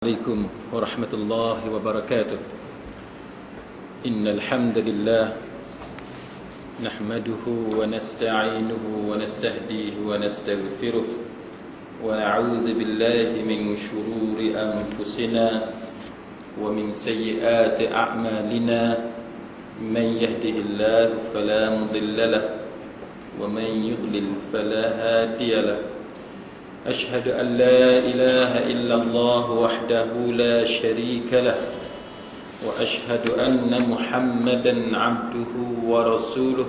عليكم ورحمة الله وبركاته. إن الحمد لله نحمده ونستعينه ونستهديه ونستغفره ونعوذ بالله من شرور أنفسنا ومن سيئات أعمالنا. من يهده الله فلا مضل له ومن يضلل فلا هادي له. أشهد أن لا إله إلا الله وحده لا شريك له وأشهد أن محمدا عبده ورسوله.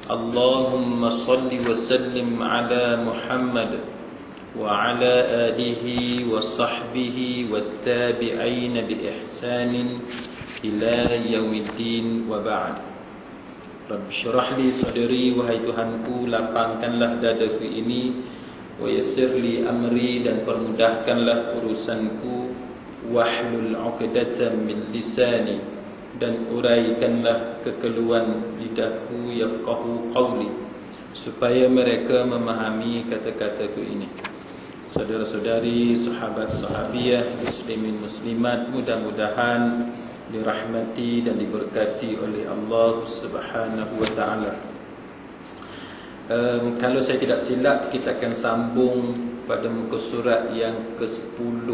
اللهم صل وسلم على محمد وعلى آله وصحبه والتابعين بإحسان إلى يوم الدين وبعد. Rabbi syurah li sadri, wahai Tuhanku, lapangkanlah dadaku ini, wa yassir li amri, dan permudahkanlah urusanku, wahlul 'uqdatam min lisani, dan uraikanlah kekeluhan lidahku, yafqahu qawli, supaya mereka memahami kata-kataku ini. Saudara-saudari, sahabat-sahabiyah, muslimin muslimat, mudah-mudahan dirahmati dan diberkati oleh Allah Subhanahu wa taala. Kalau saya tidak silap, kita akan sambung pada muka surat yang ke-10,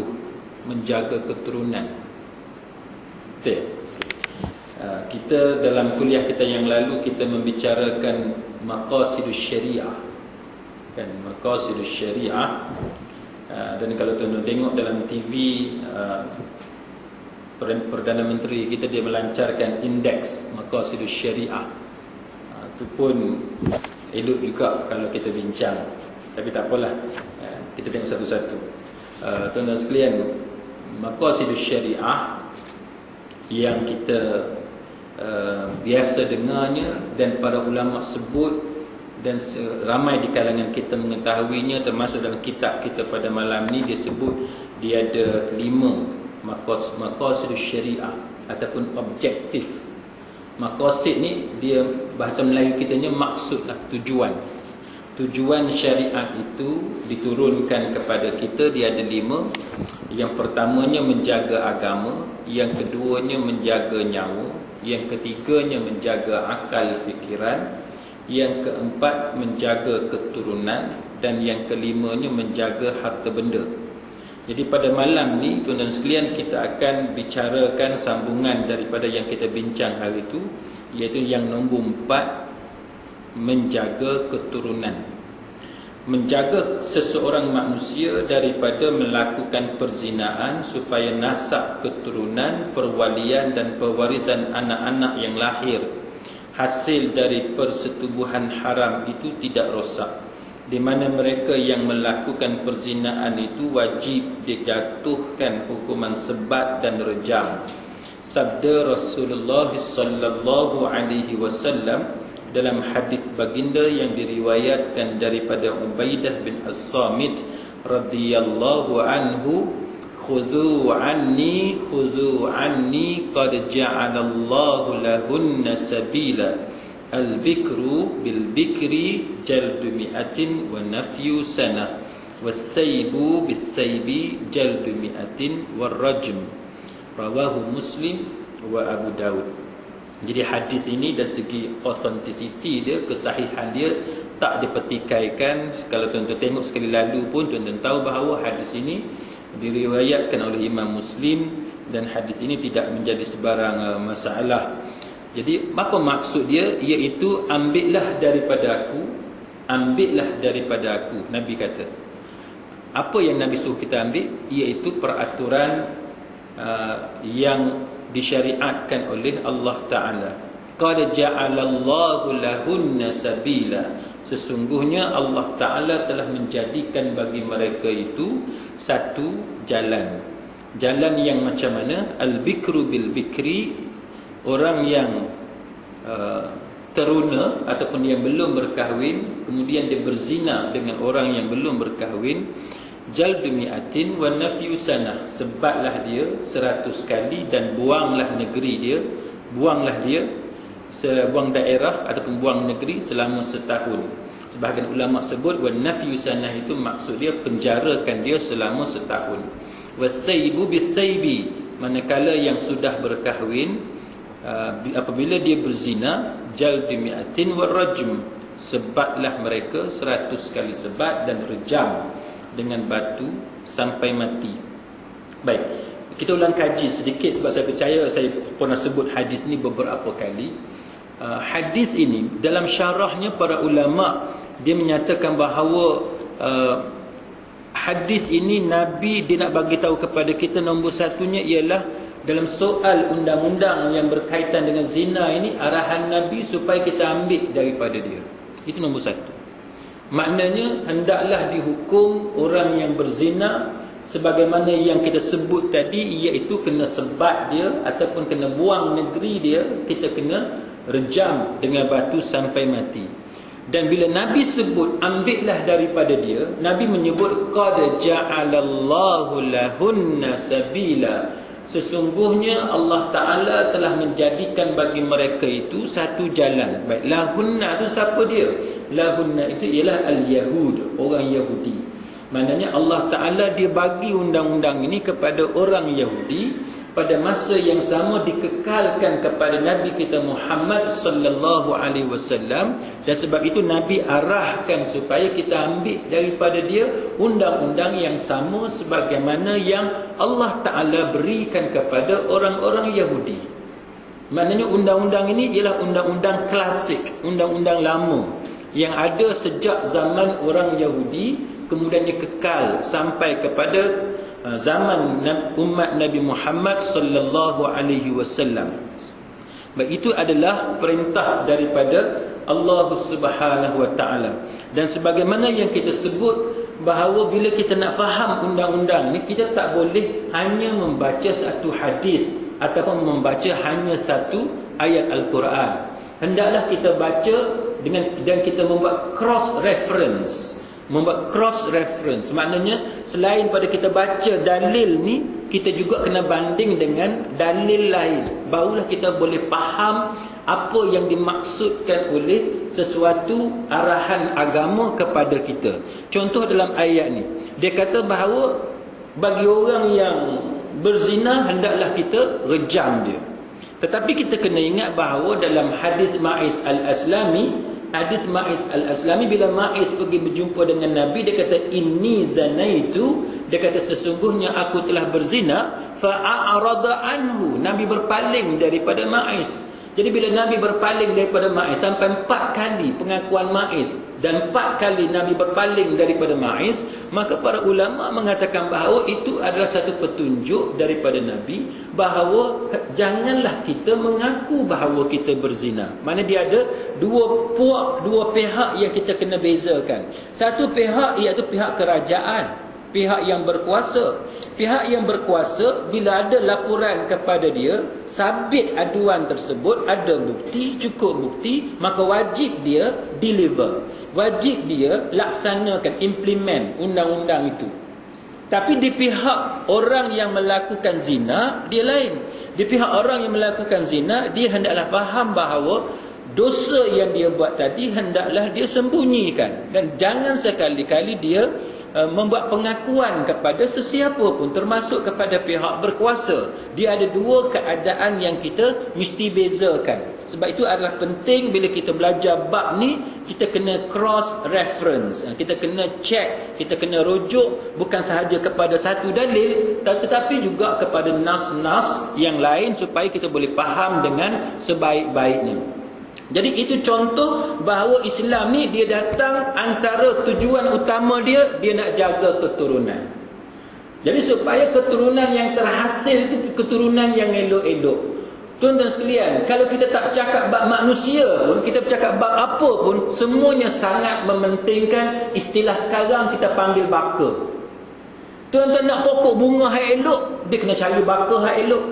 menjaga keturunan. Betul. Kita dalam kuliah kita yang lalu kita membicarakan maqasidus syariah. Kan, maqasidus syariah. Dan kalau tuan-tuan tengok dalam TV, Perdana Menteri kita dia melancarkan indeks maqasidus syariah. Itu pun elok juga kalau kita bincang. Tapi tak apalah, kita tengok satu-satu. Tuan-tuan sekalian, maqasidus syariah yang kita biasa dengarnya dan para ulama sebut dan ramai di kalangan kita mengetahuinya, termasuk dalam kitab kita pada malam ni dia sebut dia ada 5 maqasidus syariah ataupun objektif. Maqasid ni dia bahasa Melayu kitanya maksudlah, tujuan. Tujuan syariat itu diturunkan kepada kita, dia ada 5. Yang pertamanya menjaga agama, yang keduanya menjaga nyawa, yang ketiganya menjaga akal fikiran, yang keempat menjaga keturunan, dan yang kelimanya menjaga harta benda. Jadi pada malam ni tuan-tuan sekalian, kita akan bicarakan sambungan daripada yang kita bincang hari itu, iaitu yang nombor 4, menjaga keturunan. Menjaga seseorang manusia daripada melakukan perzinaan, supaya nasab keturunan, perwalian dan pewarisan anak-anak yang lahir hasil dari persetubuhan haram itu tidak rosak, di mana mereka yang melakukan perzinaan itu wajib dijatuhkan hukuman sebat dan rejam. Sabda Rasulullah sallallahu alaihi wasallam dalam hadis baginda yang diriwayatkan daripada Ubaidah bin As-Samit radhiyallahu anhu, khudhu anni qad ja'alallahu lahunna sabila, al-bikru bil-bikri jaldu mi'atin wa nafyu sana, was-saybu bis-saybi jaldu mi'atin war-rajm. Rawahu Muslim wa Abu Daud. Jadi hadis ini dari segi authenticity dia, kesahihan dia tak dipertikaikan. Kalau tuan-tuan tengok sekali lalu pun tuan-tuan tahu bahawa hadis ini diriwayatkan oleh Imam Muslim, dan hadis ini tidak menjadi sebarang masalah. Jadi apa maksud dia? Iaitu ambillah daripada aku, Nabi kata. Apa yang Nabi suruh kita ambil? Iaitu peraturan yang disyariatkan oleh Allah Ta'ala. Qad ja'alallahu lahunna sabila, sesungguhnya Allah Ta'ala telah menjadikan bagi mereka itu satu jalan. Jalan yang macam mana? Al-bikru bil-bikri, orang yang teruna ataupun yang belum berkahwin, kemudian dia berzina dengan orang yang belum berkahwin, jaldu mi'atin wa nafyu sana, sebatlah dia 100 kali dan buanglah dia buang daerah ataupun buang negeri selama setahun. Sebahagian ulama sebut wa nafyu sana itu maksud dia penjarakan dia selama setahun. Wathaybu bithaybi, manakala yang sudah berkahwin, apabila dia berzina, jalbi mi'atin warajm, sebatlah mereka 100 kali sebat dan rejam dengan batu sampai mati. Baik, kita ulang kaji sedikit sebab saya percaya saya pernah sebut hadis ni beberapa kali. Hadis ini dalam syarahnya para ulama dia menyatakan bahawa hadis ini Nabi dia nak bagi tahu kepada kita, nombor satunya ialah dalam soal undang-undang yang berkaitan dengan zina ini, arahan Nabi supaya kita ambil daripada dia. Itu nombor satu. Maknanya hendaklah dihukum orang yang berzina sebagaimana yang kita sebut tadi, iaitu kena sebat dia ataupun kena buang negeri dia, kita kena rejam dengan batu sampai mati. Dan bila Nabi sebut ambillah daripada dia, Nabi menyebut qad ja'alallahu lahunna sabila, sesungguhnya Allah Ta'ala telah menjadikan bagi mereka itu satu jalan. Baik, lahunna itu siapa dia? Lahunna itu ialah al-Yahud, orang Yahudi. Maknanya Allah Ta'ala dia bagi undang-undang ini kepada orang Yahudi, pada masa yang sama dikekalkan kepada Nabi kita Muhammad sallallahu alaihi wasallam, dan sebab itu Nabi arahkan supaya kita ambil daripada dia undang-undang yang sama sebagaimana yang Allah Ta'ala berikan kepada orang-orang Yahudi. Maknanya undang-undang ini ialah undang-undang klasik, undang-undang lama yang ada sejak zaman orang Yahudi, kemudiannya kekal sampai kepada zaman umat Nabi Muhammad sallallahu alaihi wasallam. Baik, itu adalah perintah daripada Allah Subhanahu wa taala. Dan sebagaimana yang kita sebut bahawa bila kita nak faham undang-undang ni, kita tak boleh hanya membaca satu hadis ataupun membaca hanya satu ayat Al-Quran. Hendaklah kita baca dan kita membuat cross reference. Membuat cross reference, maknanya selain pada kita baca dalil ni, kita juga kena banding dengan dalil lain, barulah kita boleh faham apa yang dimaksudkan oleh sesuatu arahan agama kepada kita. Contoh dalam ayat ni, dia kata bahawa bagi orang yang berzina hendaklah kita rejam dia. Tetapi kita kena ingat bahawa dalam hadis Ma'iz al-Aslami, hadis Ma'iz al-Aslami, bila Ma'iz pergi berjumpa dengan Nabi, dia kata inni zanaitu, dia kata sesungguhnya aku telah berzina, fa'arada anhu, Nabi berpaling daripada Ma'iz. Jadi bila Nabi berpaling daripada Ma'iz, sampai 4 kali pengakuan Ma'iz dan 4 kali Nabi berpaling daripada Ma'iz, maka para ulama mengatakan bahawa itu adalah satu petunjuk daripada Nabi bahawa janganlah kita mengaku bahawa kita berzina. Mana dia ada dua pihak yang kita kena bezakan. Satu pihak iaitu pihak kerajaan, pihak yang berkuasa. Pihak yang berkuasa bila ada laporan kepada dia, sabit aduan tersebut, ada bukti, cukup bukti, maka wajib dia deliver, wajib dia laksanakan, implement undang-undang itu. Tapi di pihak orang yang melakukan zina, dia lain. Di pihak orang yang melakukan zina, dia hendaklah faham bahawa dosa yang dia buat tadi hendaklah dia sembunyikan, dan jangan sekali-kali dia membuat pengakuan kepada sesiapa pun, termasuk kepada pihak berkuasa. Dia ada dua keadaan yang kita mesti bezakan. Sebab itu adalah penting bila kita belajar bab ni, kita kena cross reference, kita kena check, kita kena rujuk bukan sahaja kepada satu dalil, tetapi juga kepada nas-nas yang lain supaya kita boleh faham dengan sebaik-baiknya. Jadi itu contoh bahawa Islam ni dia datang, antara tujuan utama dia nak jaga keturunan. Jadi supaya keturunan yang terhasil itu keturunan yang elok-elok. Tuan-tuan sekalian, kalau kita tak bercakap bab manusia pun, kita bercakap bab apa pun, semuanya sangat mementingkan istilah sekarang kita panggil baka. Tuan-tuan nak pokok bunga yang elok, dia kena cari baka yang elok.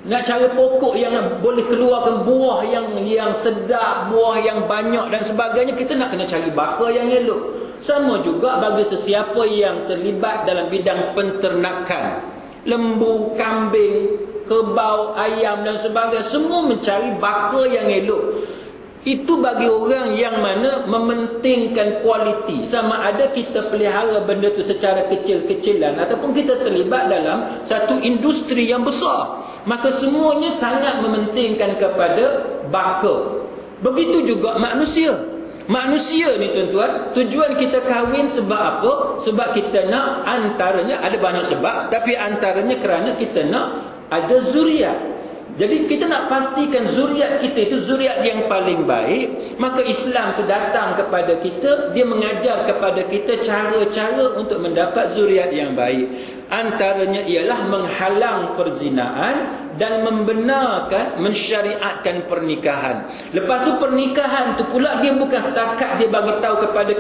Nak cari pokok yang boleh keluarkan buah yang sedap, buah yang banyak dan sebagainya, kita nak kena cari baka yang elok. Sama juga bagi sesiapa yang terlibat dalam bidang penternakan, lembu, kambing, kerbau, ayam dan sebagainya, semua mencari baka yang elok. Itu bagi orang yang mana mementingkan kualiti. Sama ada kita pelihara benda tu secara kecil-kecilan ataupun kita terlibat dalam satu industri yang besar, maka semuanya sangat mementingkan kepada baka. Begitu juga manusia. Manusia ni tuan-tuan, tujuan kita kahwin sebab apa? Sebab kita nak, antaranya ada banyak sebab, tapi antaranya kerana kita nak ada zuriat. Jadi kita nak pastikan zuriat kita itu zuriat yang paling baik. Maka Islam tu datang kepada kita, dia mengajar kepada kita cara-cara untuk mendapat zuriat yang baik. Antaranya ialah menghalang perzinaan dan membenarkan, mensyariatkan pernikahan. Lepas tu pernikahan tu pula dia bukan setakat dia bagi tahu kepada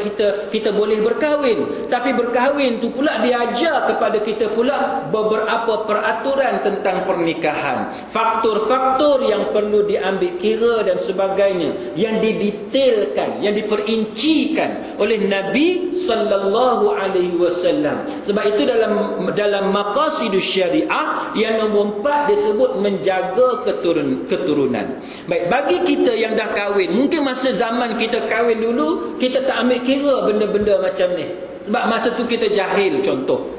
kita boleh berkahwin, tapi berkahwin tu pula dia ajar kepada kita pula beberapa peraturan tentang pernikahan, faktor-faktor yang perlu diambil kira dan sebagainya, yang didetailkan, yang diperincikan oleh Nabi sallallahu alaihi wasallam. Sebab itu dalam maqasidus syariah yang nombor 4 disebut menjaga keturunan. Baik, bagi kita yang dah kahwin, mungkin masa zaman kita kahwin dulu kita tak ambil kira benda-benda macam ni. Sebab masa tu kita jahil, contoh.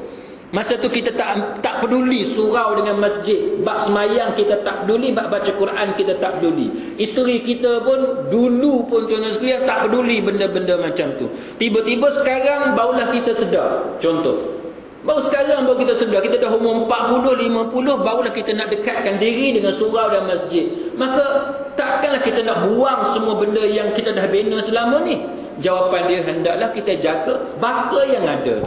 Masa tu kita tak peduli surau dengan masjid, bab semayang kita tak peduli, bab baca Quran kita tak peduli. Isteri kita pun dulu pun tuan-tuan sekalian tak peduli benda-benda macam tu. Tiba-tiba sekarang barulah kita sedar, contoh. Baru sekarang baru kita sedar, kita dah umur 40, 50, barulah kita nak dekatkan diri dengan surau dan masjid. Maka takkanlah kita nak buang semua benda yang kita dah bina selama ni. Jawapan dia, hendaklah kita jaga baka yang ada.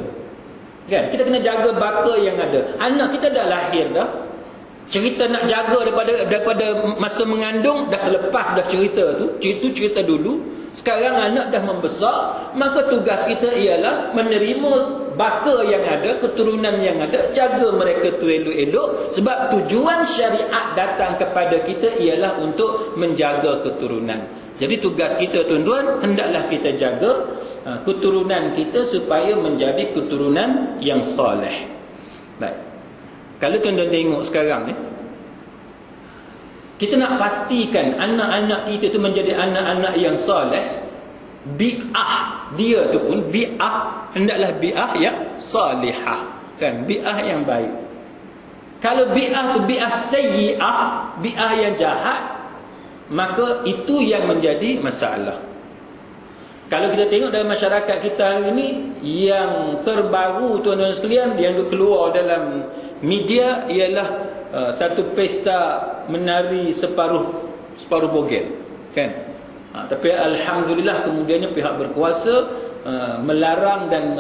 Kan? Kita kena jaga baka yang ada. Anak kita dah lahir dah. Cerita nak jaga daripada masa mengandung dah terlepas dah cerita tu. Cerita dulu. Sekarang anak dah membesar, maka tugas kita ialah menerima baka yang ada, keturunan yang ada, jaga mereka tu elok-elok. Sebab tujuan syariat datang kepada kita ialah untuk menjaga keturunan. Jadi tugas kita tuan-tuan, hendaklah kita jaga keturunan kita supaya menjadi keturunan yang soleh. Baik. Kalau tuan-tuan tengok sekarang ni, kita nak pastikan anak-anak kita tu menjadi anak-anak yang soleh. Bi'ah dia tu pun bi'ah, hendaklah bi'ah yang salihah, kan? Bi'ah yang baik. Kalau bi'ah tu bi'ah sayyi'ah, bi'ah yang jahat, maka itu yang menjadi masalah. Kalau kita tengok dalam masyarakat kita hari ini, yang terbaru tuan-tuan sekalian yang keluar dalam media ialah satu pesta menari separuh bogel, kan? Tapi alhamdulillah kemudiannya pihak berkuasa melarang dan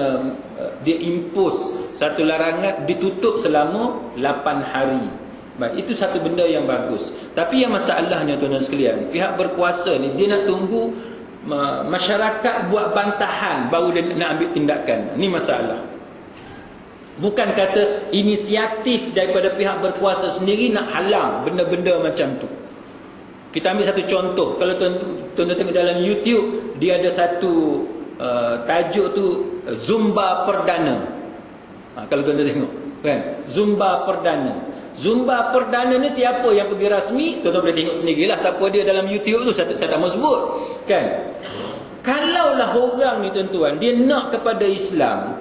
dia impose satu larangan, ditutup selama 8 hari. Baik, itu satu benda yang bagus. Tapi yang masalahnya tuan-tuan sekalian, pihak berkuasa ni dia nak tunggu masyarakat buat bantahan baru dia nak ambil tindakan. Ni masalah. Bukan kata inisiatif daripada pihak berkuasa sendiri nak halang benda-benda macam tu. Kita ambil satu contoh. Kalau tuan-tuan tengok dalam YouTube, dia ada satu tajuk tu Zumba Perdana. Kalau tuan-tuan tengok, kan? Zumba Perdana. Zumba Perdana ni siapa yang pergi rasmi? Tuan-tuan boleh tengok sendirilah siapa dia dalam YouTube tu. Saya tak mahu sebut, kan? Kalaulah orang ni tuan-tuan, dia nak kepada Islam,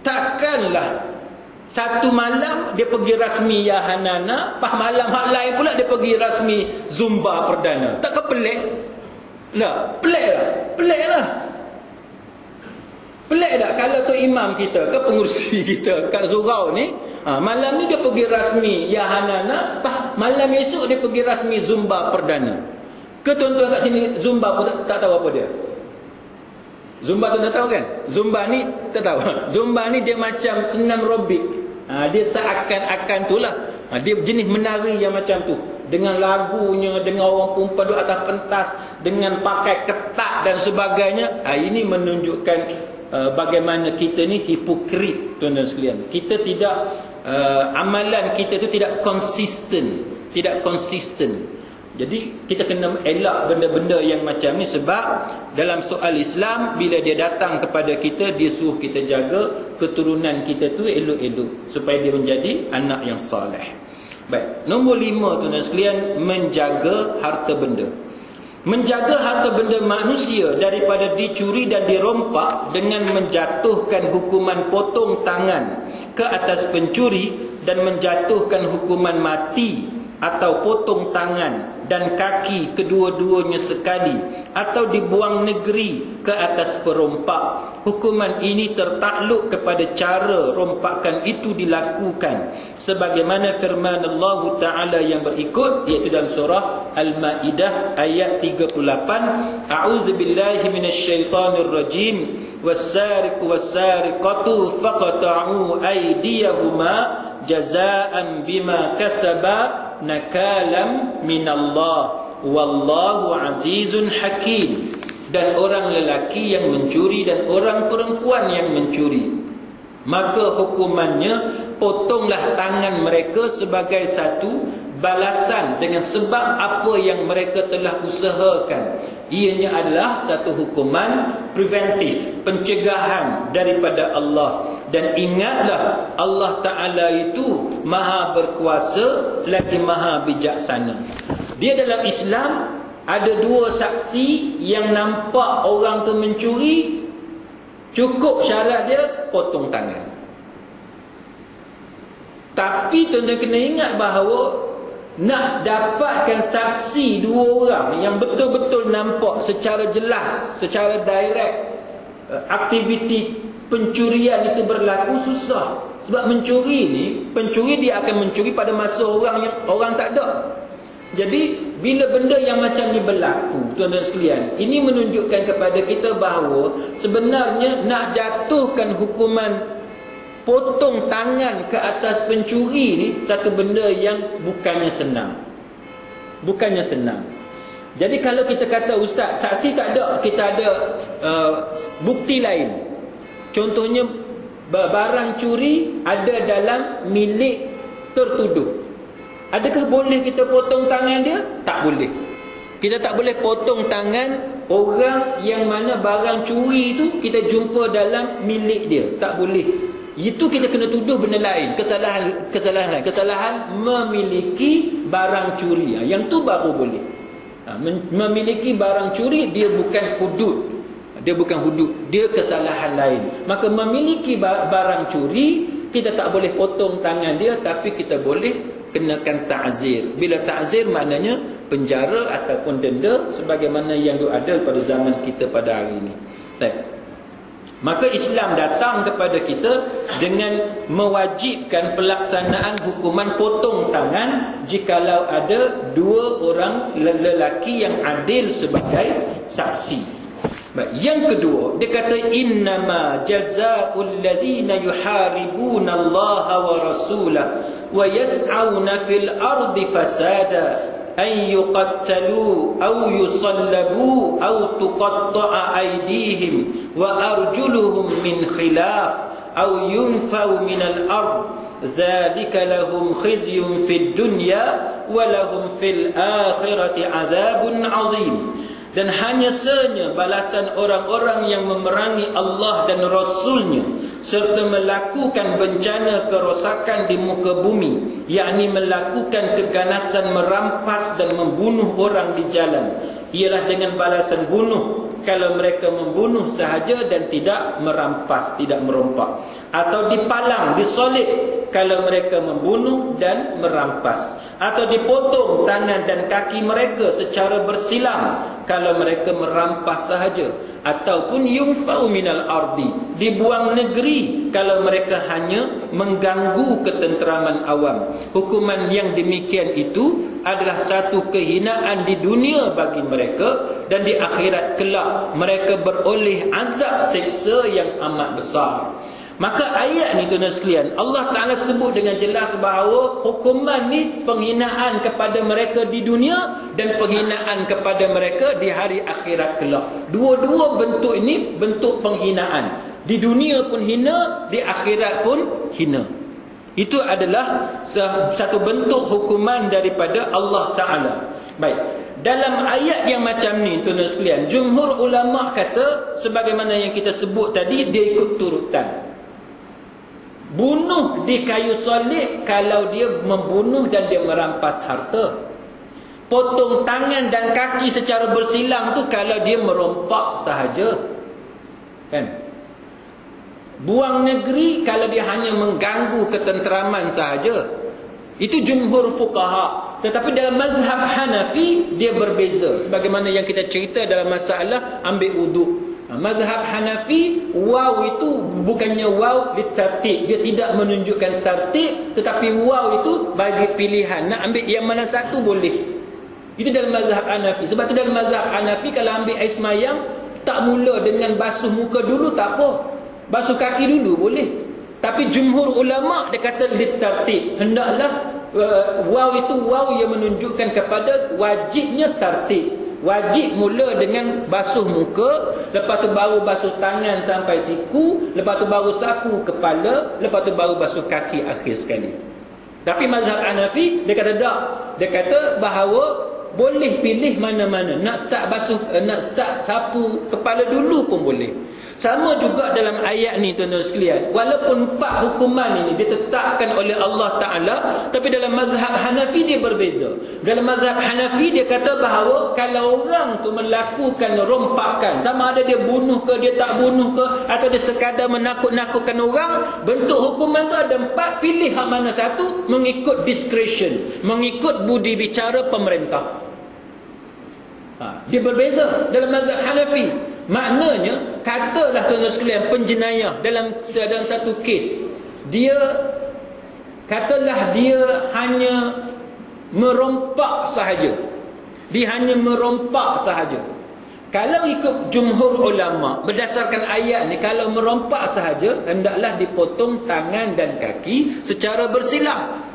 takkanlah satu malam dia pergi rasmi Ya Hanana, pas malam hak lain pula dia pergi rasmi Zumba Perdana. Takkan pelik? Tak, pelik lah. Pelik tak kalau tu imam kita ke pengurusi kita kat surau ni, malam ni dia pergi rasmi Ya Hanana, pas malam esok dia pergi rasmi Zumba Perdana. Ke tuan-tuan kat sini Zumba pun tak tahu apa dia? Zumba tu tak tahu kan? Zumba ni tak tahu. Zumba ni dia macam senam aerobik. Dia seakan-akan tu lah. Dia jenis menari yang macam tu. Dengan lagunya, dengan orang perempuan duduk atas pentas, dengan pakai ketat dan sebagainya. Ini menunjukkan bagaimana kita ni hipokrit, tuan-tuan sekalian. Kita tidak, amalan kita tu tidak konsisten. Tidak konsisten. Jadi kita kena elak benda-benda yang macam ni. Sebab dalam soal Islam, bila dia datang kepada kita, dia suruh kita jaga keturunan kita tu elok-elok supaya dia menjadi anak yang soleh. Baik, nombor 5 tuan-tuan sekalian, menjaga harta benda. menjaga harta benda manusia daripada dicuri dan dirompak dengan menjatuhkan hukuman potong tangan ke atas pencuri dan menjatuhkan hukuman mati atau potong tangan dan kaki kedua-duanya sekali atau dibuang negeri ke atas perompak. Hukuman ini tertakluk kepada cara rompakan itu dilakukan sebagaimana firman Allah Ta'ala yang berikut, iaitu dalam surah Al-Ma'idah ayat 38, A'udzubillahi minasyaitanir rajim, was-sariqu was-sariqatu faqata'u aydiyahuma jazaa'an bima kasaba nakalam minallah wallahu azizun hakim. Dan orang lelaki yang mencuri dan orang perempuan yang mencuri, maka hukumannya potonglah tangan mereka sebagai satu balasan dengan sebab apa yang mereka telah usahakan. Ianya adalah satu hukuman preventif, pencegahan daripada Allah. Dan ingatlah, Allah Ta'ala itu maha berkuasa lagi maha bijaksana. Dia dalam Islam ada dua saksi yang nampak orang tu mencuri, cukup syarat dia potong tangan. Tapi tuan-tuan kena ingat bahawa nak dapatkan saksi dua orang yang betul-betul nampak secara jelas, secara direct aktiviti pencurian itu berlaku, susah. Sebab mencuri ni, pencuri dia akan mencuri pada masa orang tak ada. Jadi bila benda yang macam ni berlaku, tuan-tuan sekalian, ini menunjukkan kepada kita bahawa sebenarnya nak jatuhkan hukuman potong tangan ke atas pencuri ni satu benda yang bukannya senang. Bukannya senang. Jadi kalau kita kata, ustaz, saksi tak ada, kita ada bukti lain. Contohnya barang curi ada dalam milik tertuduh. Adakah boleh kita potong tangan dia? Tak boleh. Kita tak boleh potong tangan orang yang mana barang curi itu kita jumpa dalam milik dia. Tak boleh. Itu kita kena tuduh benda lain, kesalahan lain, kesalahan memiliki barang curi. Yang tu baru boleh. Memiliki barang curi dia bukan hudud. Dia bukan hudud, dia kesalahan lain. Maka memiliki barang curi, kita tak boleh potong tangan dia, tapi kita boleh kenakan ta'zir. Bila ta'zir maknanya penjara ataupun denda sebagaimana yang ada pada zaman kita pada hari ini. Baik. Maka Islam datang kepada kita dengan mewajibkan pelaksanaan hukuman potong tangan jikalau ada dua orang lelaki yang adil sebagai saksi. Baik. Yang kedua, dia kata innama jazaa'ul ladzina yuharibuna Allah wa rasulahu wa yas'auna fil ardi fasada an yuqattalu aw yusallabu aw tuqatta'a aydihim wa arjuluhum min khilaf aw yunfaw min al-ard dzalika lahum khizyun fid dunya wa lahum fil akhirati 'adzabun 'adzim. Dan hanya sahaja balasan orang-orang yang memerangi Allah dan Rasulnya serta melakukan bencana kerosakan di muka bumi, yakni melakukan keganasan merampas dan membunuh orang di jalan, ialah dengan balasan bunuh kalau mereka membunuh sahaja dan tidak merampas, tidak merompak, atau dipalang, disolid kalau mereka membunuh dan merampas, atau dipotong tangan dan kaki mereka secara bersilang kalau mereka merampas sahaja, ataupun yunfau minal ardi, dibuang negeri kalau mereka hanya mengganggu ketenteraman awam. Hukuman yang demikian itu adalah satu kehinaan di dunia bagi mereka, dan di akhirat kelak mereka beroleh azab seksa yang amat besar. Maka ayat ni tuan-tuan sekalian, Allah Ta'ala sebut dengan jelas bahawa hukuman ni penghinaan kepada mereka di dunia dan penghinaan kepada mereka di hari akhirat kelak. Dua-dua bentuk ini bentuk penghinaan. Di dunia pun hina, di akhirat pun hina. Itu adalah satu bentuk hukuman daripada Allah Ta'ala. Baik. Dalam ayat yang macam ni tuan-tuan sekalian, jumhur ulama kata sebagaimana yang kita sebut tadi, dia ikut turutan. Bunuh di kayu solid kalau dia membunuh dan dia merampas harta. Potong tangan dan kaki secara bersilang tu kalau dia merompak sahaja, kan? Buang negeri kalau dia hanya mengganggu ketenteraman sahaja. Itu jumhur fuqaha. Tetapi dalam mazhab Hanafi dia berbeza, sebagaimana yang kita cerita dalam masalah ambil wuduk. Mazhab Hanafi, waw itu bukannya waw litartib, dia tidak menunjukkan tartib, tetapi waw itu bagi pilihan, nak ambil yang mana satu boleh. Itu dalam mazhab Hanafi. Sebab tu dalam mazhab Hanafi kalau ambil air semayang, tak mula dengan basuh muka dulu, tak apa, basuh kaki dulu boleh. Tapi jumhur ulama dia kata litartib, hendaklah waw itu waw yang menunjukkan kepada wajibnya tartib. Wajib mula dengan basuh muka, lepas tu baru basuh tangan sampai siku, lepas tu baru sapu kepala, lepas tu baru basuh kaki akhir sekali. Tapi mazhab Hanafi dia kata tak. Dia kata bahawa boleh pilih mana-mana. Nak start sapu kepala dulu pun boleh. Sama juga dalam ayat ni tuan-tuan sekalian. Walaupun 4 hukuman ini ditetapkan oleh Allah Ta'ala, tapi dalam mazhab Hanafi dia berbeza. Dalam mazhab Hanafi dia kata bahawa kalau orang tu melakukan rompakan, sama ada dia bunuh ke, dia tak bunuh ke, atau dia sekadar menakut-nakutkan orang, bentuk hukuman tu ada 4. Pilih hak mana satu mengikut discretion, mengikut budi bicara pemerintah. Dia berbeza dalam mazhab Hanafi. Maknanya, katalah tuan-tuan sekalian penjenayah dalam satu kes, dia katalah dia hanya merompak sahaja. Dia hanya merompak sahaja. Kalau ikut jumhur ulama berdasarkan ayat ni, kalau merompak sahaja hendaklah dipotong tangan dan kaki secara bersilang.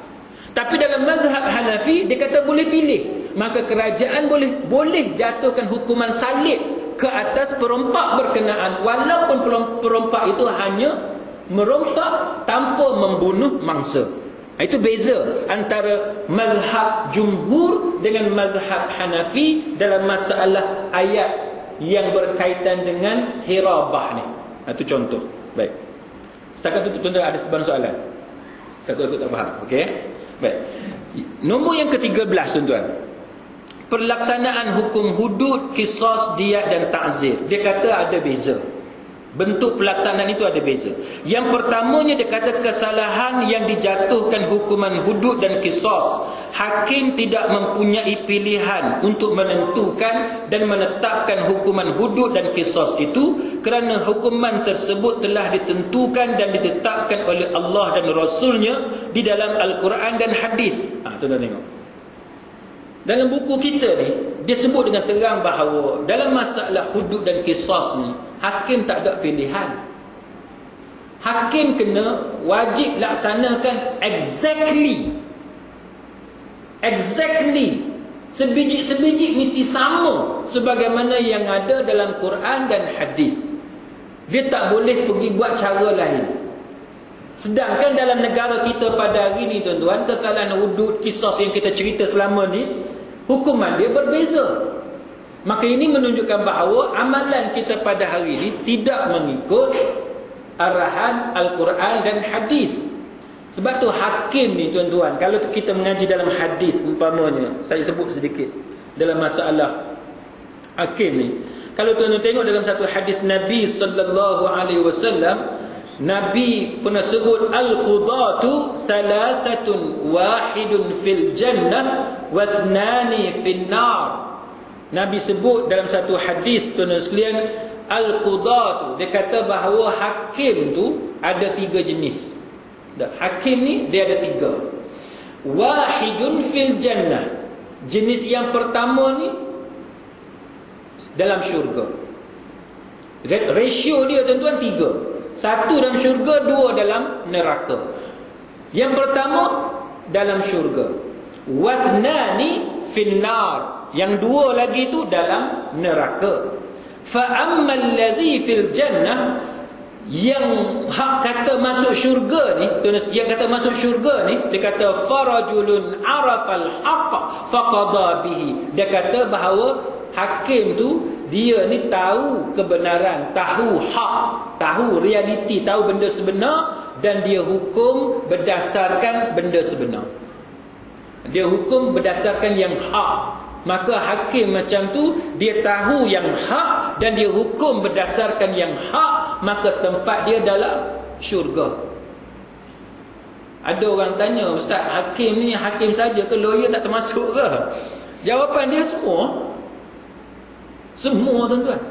Tapi dalam mazhab Hanafi dia kata boleh pilih. Maka kerajaan boleh jatuhkan hukuman salib ke atas perompak berkenaan, walaupun perompak itu hanya merompak tanpa membunuh mangsa. Itu beza antara mazhab jumhur dengan mazhab Hanafi dalam masalah ayat yang berkaitan dengan hirabah ni. Itu contoh. Baik. Setakat itu tuan-tuan ada sebarang soalan? Kata aku tak faham. Okey. Baik. Nombor yang ke-13 tuan-tuan. Pelaksanaan hukum hudud, qisas, diyat dan ta'zir. Dia kata ada beza. Bentuk pelaksanaan itu ada beza. Yang pertamanya dia kata kesalahan yang dijatuhkan hukuman hudud dan qisas, hakim tidak mempunyai pilihan untuk menentukan dan menetapkan hukuman hudud dan qisas itu kerana hukuman tersebut telah ditentukan dan ditetapkan oleh Allah dan Rasulnya di dalam Al-Quran dan hadis. Tuan-tuan tengok. Dalam buku kita ni, dia sebut dengan terang bahawa dalam masalah hudud dan qisas ni, hakim tak ada pilihan. Hakim kena wajib laksanakan exactly. Sebiji-sebiji mesti sama sebagaimana yang ada dalam Quran dan hadis. Dia tak boleh pergi buat cara lain. Sedangkan dalam negara kita pada hari ni tuan-tuan, kesalahan hudud, qisas yang kita cerita selama ni, hukuman dia berbeza. Maka ini menunjukkan bahawa amalan kita pada hari ini tidak mengikut arahan Al-Quran dan hadis. Sebab tu hakim ni tuan-tuan, kalau kita mengaji dalam hadis umpamanya, saya sebut sedikit dalam masalah hakim ni. Kalau tuan-tuan tengok dalam satu hadis Nabi sallallahu alaihi wasallam, Nabi pernah sebut al-qudatu salasatun, wahidun fil jannah wa thnani fin nar. Nabi sebut dalam satu hadis tuan-tuan sekalian, al-qudatu, dia kata bahawa hakim tu ada 3 jenis. Hakim ni dia ada 3. Wahidun fil jannah, jenis yang pertama ni dalam syurga. Ratio dia tuan-tuan 3. 1 dalam syurga, 2 dalam neraka. Yang pertama dalam syurga. Wathnani finnar, yang 2 lagi tu dalam neraka. Fa ammal ladzi fil jannah, yang hak kata masuk syurga ni, yang kata masuk syurga ni, dia kata farajulun arafal haqq faqada bihi. Dia kata bahawa hakim tu dia ni tahu kebenaran, tahu hak, tahu realiti, tahu benda sebenar, dan dia hukum berdasarkan benda sebenar. Dia hukum berdasarkan yang hak. Maka hakim macam tu, dia tahu yang hak dan dia hukum berdasarkan yang hak, maka tempat dia dalam syurga. Ada orang tanya, Ustaz, hakim ni hakim saja ke, lawyer tak termasuk ke? Jawapan dia semua. Semua, tuan-tuan.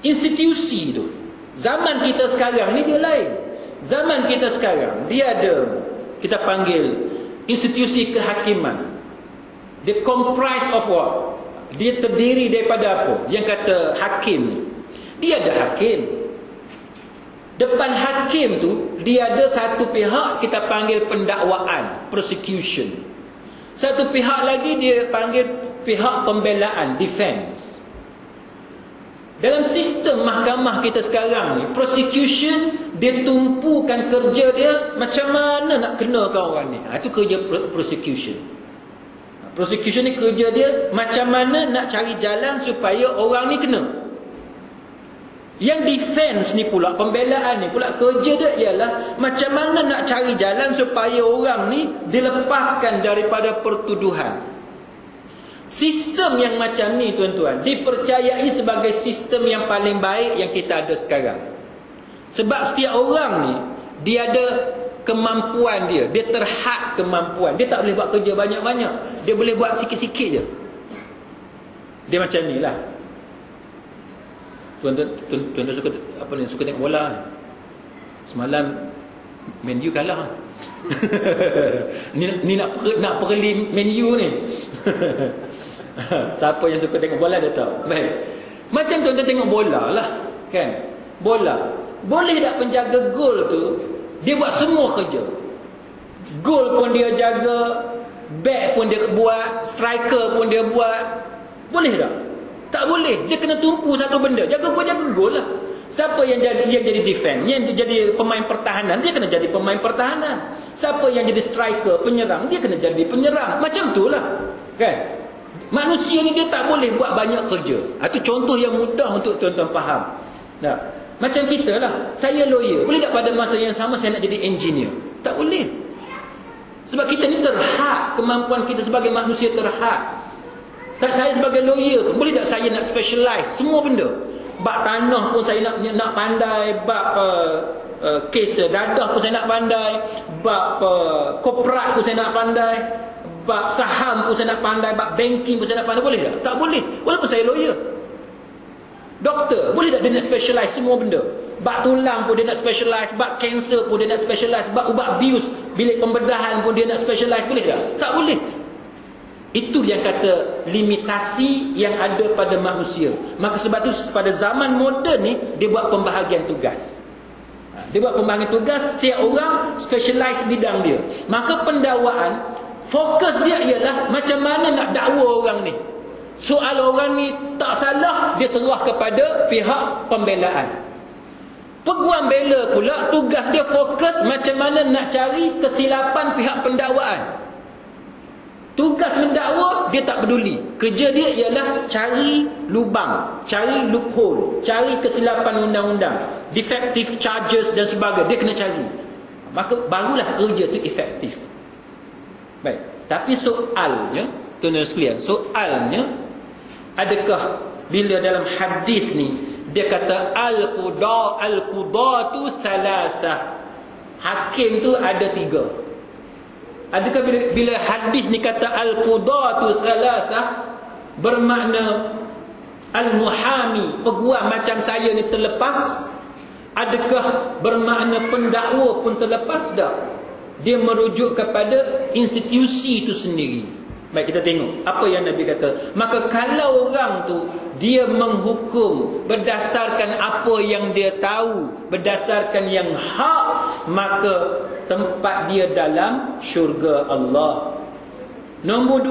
Institusi tu, zaman kita sekarang ni dia lain. Zaman kita sekarang, dia ada, kita panggil institusi kehakiman. Dia comprise of what? Dia terdiri daripada apa? Yang kata hakim ni, dia ada hakim. Depan hakim tu, dia ada satu pihak kita panggil pendakwaan, prosecution. Satu pihak lagi dia panggil pihak pembelaan, defense. Dalam sistem mahkamah kita sekarang ni, prosecution dia tumpukan kerja dia macam mana nak kenakan orang ni. Itu kerja prosecution. Prosecution ni kerja dia macam mana nak cari jalan supaya orang ni kena. Yang defense ni pula, pembelaan ni pula, kerja dia ialah macam mana nak cari jalan supaya orang ni dilepaskan daripada pertuduhan. Sistem yang macam ni, tuan-tuan, dipercayai sebagai sistem yang paling baik yang kita ada sekarang. Sebab setiap orang ni, dia ada kemampuan dia. Dia terhad kemampuan. Dia tak boleh buat kerja banyak-banyak. Dia boleh buat sikit-sikit je. Dia macam ni lah. Tuan-tuan suka apa ni, suka tengok bola. Semalam Man U kalah. ni nak perli Man U ni. Siapa yang suka tengok bola dia tahu. Baik. Macam tuan-tuan tengok bola lah, kan? Bola. Boleh tak penjaga gol tu dia buat semua kerja? Gol pun dia jaga, back pun dia buat, striker pun dia buat. Boleh tak? Tak boleh. Dia kena tumpu satu benda. Jaga gol lah. Siapa yang jadi defense, yang jadi pemain pertahanan, dia kena jadi pemain pertahanan. Siapa yang jadi striker, penyerang, dia kena jadi penyerang. Macam tu lah, kan? Manusia ni dia tak boleh buat banyak kerja. Itu contoh yang mudah untuk tuan-tuan faham. Nah, macam kita lah. Saya lawyer. Boleh tak pada masa yang sama saya nak jadi engineer? Tak boleh. Sebab kita ni terhad. Kemampuan kita sebagai manusia terhad. Saya sebagai lawyer, boleh tak saya nak specialize semua benda? Bab tanah pun saya nak pandai. Bab kes dadah pun saya nak pandai. Bab korporat pun saya nak pandai. Bab saham pun saya nak pandai. Bab banking pun saya nak pandai. Boleh tak? Tak boleh. Walaupun saya lawyer. Doktor, boleh tak dia nak specialize semua benda? Bab tulang pun dia nak specialize. Bab kanser pun dia nak specialize. Bab ubat bius, bilik pembedahan pun dia nak specialize. Boleh tak? Tak boleh. Itu yang kata limitasi yang ada pada manusia. Maka sebab itu pada zaman moden ni, dia buat pembahagian tugas. Dia buat pembahagian tugas, setiap orang specialize bidang dia. Maka pendakwaan, fokus dia ialah macam mana nak dakwa orang ni. Soal orang ni tak salah, dia serah kepada pihak pembelaan. Peguam bela pula, tugas dia fokus macam mana nak cari kesilapan pihak pendakwaan. Tugas mendakwa, dia tak peduli. Kerja dia ialah cari lubang, cari loophole, cari kesilapan undang-undang, defective charges dan sebagainya. Dia kena cari. Maka barulah kerja tu efektif. Baik. Tapi soalnya, tuan-tuan sekalian, soalnya, adakah bila dalam hadis ni dia kata al-qudatu salasah, hakim tu ada 3. Adakah bila hadis ni kata al-qudatu salasah bermakna al-muhami, peguam macam saya ni terlepas? Adakah bermakna pendakwa pun terlepas? Tak. Dia merujuk kepada institusi itu sendiri. Baik, kita tengok apa yang Nabi kata. Maka kalau orang tu dia menghukum berdasarkan apa yang dia tahu, berdasarkan yang hak, maka tempat dia dalam syurga Allah. Nombor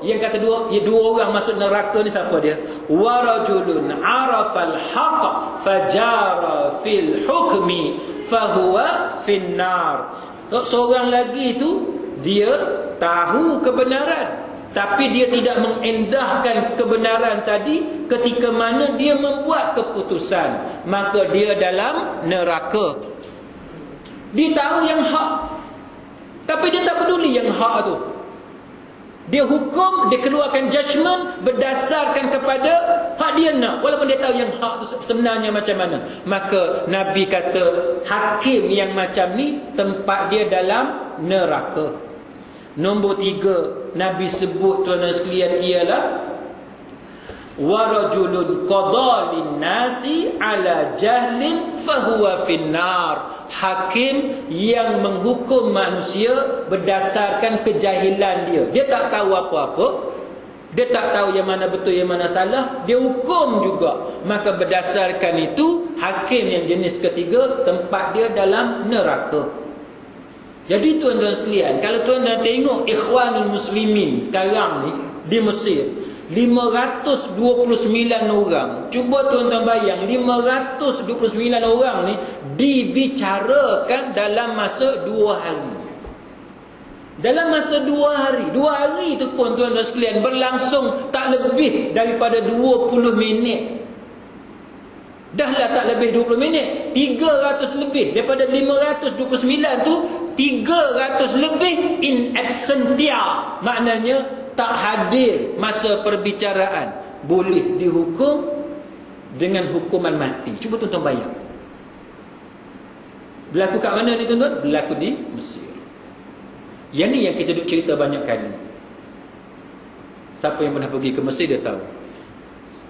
2, yang kata dua orang masuk neraka ni siapa dia? Warajulun arafal haqq fajara fil hukmi fahuwa finnar. Seorang lagi tu dia tahu kebenaran, tapi dia tidak mengendahkan kebenaran tadi ketika mana dia membuat keputusan, maka dia dalam neraka. Dia tahu yang hak, tapi dia tak peduli yang hak tu. Dia hukum, dia keluarkan judgement berdasarkan kepada hak dia nak, walaupun dia tahu yang hak tu sebenarnya macam mana. Maka Nabi kata hakim yang macam ni tempat dia dalam neraka. Nombor 3 Nabi sebut, tuan-tuan sekalian, ialah warajulun qada linnasi ala jahlin fahuwa finnar. Hakim yang menghukum manusia berdasarkan kejahilan dia. Dia tak tahu apa-apa, dia tak tahu yang mana betul yang mana salah, dia hukum juga. Maka berdasarkan itu, hakim yang jenis ketiga tempat dia dalam neraka. Jadi tuan-tuan sekalian, kalau tuan-tuan tengok Ikhwanul Muslimin sekarang ni di Mesir, 529 orang. Cuba tuan-tuan bayang, 529 orang ni dibicarakan dalam masa 2 hari. Dalam masa 2 hari. 2 hari tu pun tuan-tuan sekalian berlangsung tak lebih daripada 20 minit. Dahlah tak lebih 20 minit, 300 lebih. Daripada 529 tu 300 lebih in absentia. Maknanya tak hadir masa perbicaraan, boleh dihukum dengan hukuman mati. Cuba tuan-tuan bayang. Berlaku kat mana ni tuan-tuan? Berlaku di Mesir. Yang ni yang kita duk cerita banyak kali. Siapa yang pernah pergi ke Mesir dia tahu.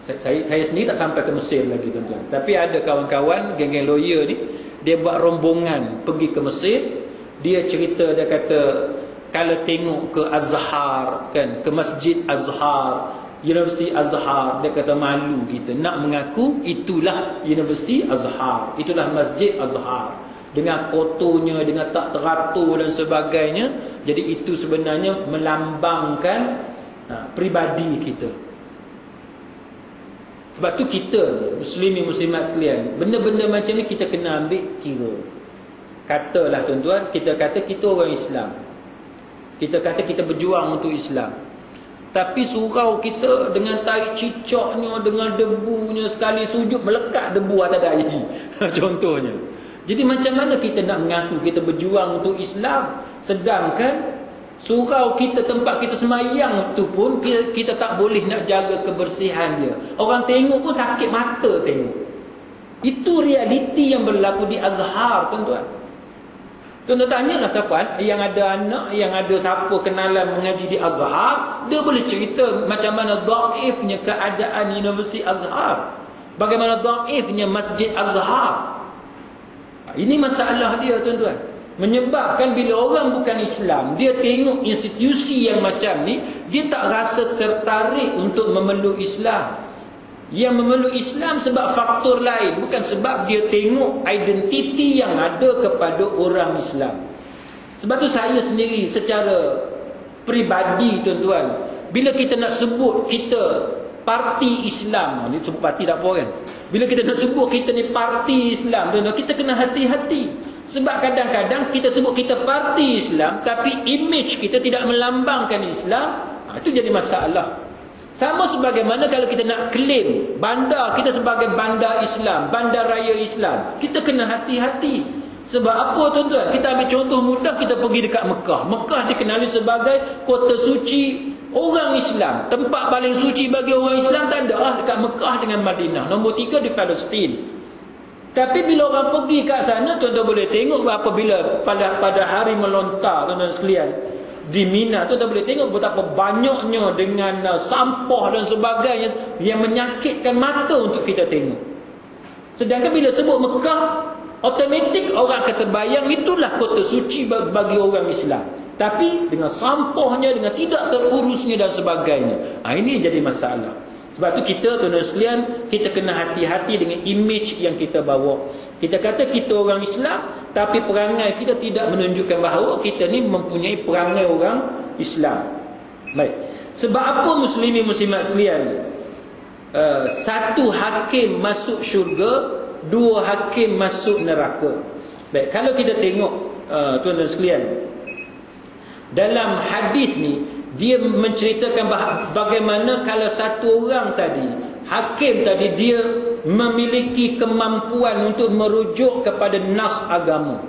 Saya sendiri tak sampai ke Mesir lagi tuan-tuan. Tapi ada kawan-kawan geng-geng lawyer ni, dia buat rombongan pergi ke Mesir. Dia cerita, dia kata kalau tengok ke Azhar kan, ke Masjid Azhar, Universiti Azhar, dia kata malu kita nak mengaku itulah Universiti Azhar, itulah Masjid Azhar, dengan kotornya, dengan tak teratur dan sebagainya. Jadi itu sebenarnya melambangkan pribadi kita. Sebab tu kita muslimin muslimat sekalian, benda-benda macam ni kita kena ambil kira. Katalah tuan-tuan, kita kata kita orang Islam, kita kata kita berjuang untuk Islam, tapi surau kita dengan tarik cicaknya, dengan debunya, sekali sujud melekat debu atas dahi. Contohnya. Jadi macam mana kita nak mengaku kita berjuang untuk Islam, sedangkan surau kita, tempat kita semayang tu pun kita tak boleh nak jaga kebersihan dia. Orang tengok pun sakit mata tengok. Itu realiti yang berlaku di Azhar tuan-tuan. Tuan-tuan tanyalah siapa yang ada anak, yang ada siapa kenalan mengaji di Azhar, dia boleh cerita macam mana dhaifnya keadaan Universiti Azhar, bagaimana dhaifnya Masjid Azhar. Ini masalah dia tuan-tuan. Menyebabkan bila orang bukan Islam, dia tengok institusi yang macam ni, dia tak rasa tertarik untuk memeluk Islam. Yang memeluk Islam sebab faktor lain, bukan sebab dia tengok identiti yang ada kepada orang Islam. Sebab tu saya sendiri secara peribadi tuan-tuan, bila kita nak sebut kita parti Islam, ni sebut parti tak apa kan, bila kita nak sebut kita ni parti Islam tuan-tuan, kita kena hati-hati. Sebab kadang-kadang kita sebut kita parti Islam, tapi image kita tidak melambangkan Islam. Itu jadi masalah. Sama sebagaimana kalau kita nak claim bandar kita sebagai bandar Islam, bandar raya Islam, kita kena hati-hati. Sebab apa tuan-tuan? Kita ambil contoh mudah, kita pergi dekat Mekah. Mekah dikenali sebagai kota suci orang Islam. Tempat paling suci bagi orang Islam tak ada dekat Mekah dengan Madinah. Nombor 3 di Palestin. Tapi bila orang pergi kat sana, tuan-tuan boleh tengok apabila pada hari melontar tuan-tuan sekalian, di Mina tu, kita boleh tengok betapa banyaknya dengan sampah dan sebagainya yang menyakitkan mata untuk kita tengok. Sedangkan bila sebut Mekah, automatik orang akan terbayang itulah kota suci bagi orang Islam. Tapi dengan sampahnya, dengan tidak terurusnya dan sebagainya. Ini jadi masalah. Sebab tu kita tuan-tuan sekalian, kita kena hati-hati dengan image yang kita bawa. Kita kata kita orang Islam, tapi perangai kita tidak menunjukkan bahawa kita ni mempunyai perangai orang Islam. Baik. Sebab apa muslimin muslimat sekalian? Satu hakim masuk syurga, 2 hakim masuk neraka. Baik, kalau kita tengok tuan-tuan sekalian, dalam hadis ni dia menceritakan bagaimana kalau satu orang tadi, hakim tadi, dia memiliki kemampuan untuk merujuk kepada nas agama.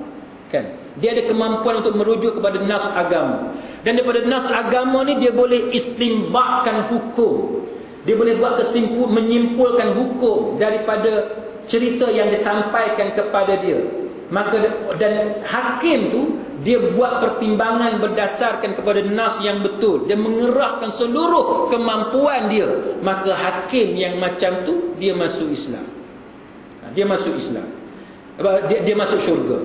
Kan? Dia ada kemampuan untuk merujuk kepada nas agama. Dan daripada nas agama ni dia boleh istinbatkan hukum. Dia boleh buat menyimpulkan hukum daripada cerita yang disampaikan kepada dia. Maka dan hakim tu dia buat pertimbangan berdasarkan kepada nas yang betul. Dia mengerahkan seluruh kemampuan dia. Maka hakim yang macam tu dia masuk Islam. Dia masuk Islam. Dia masuk syurga.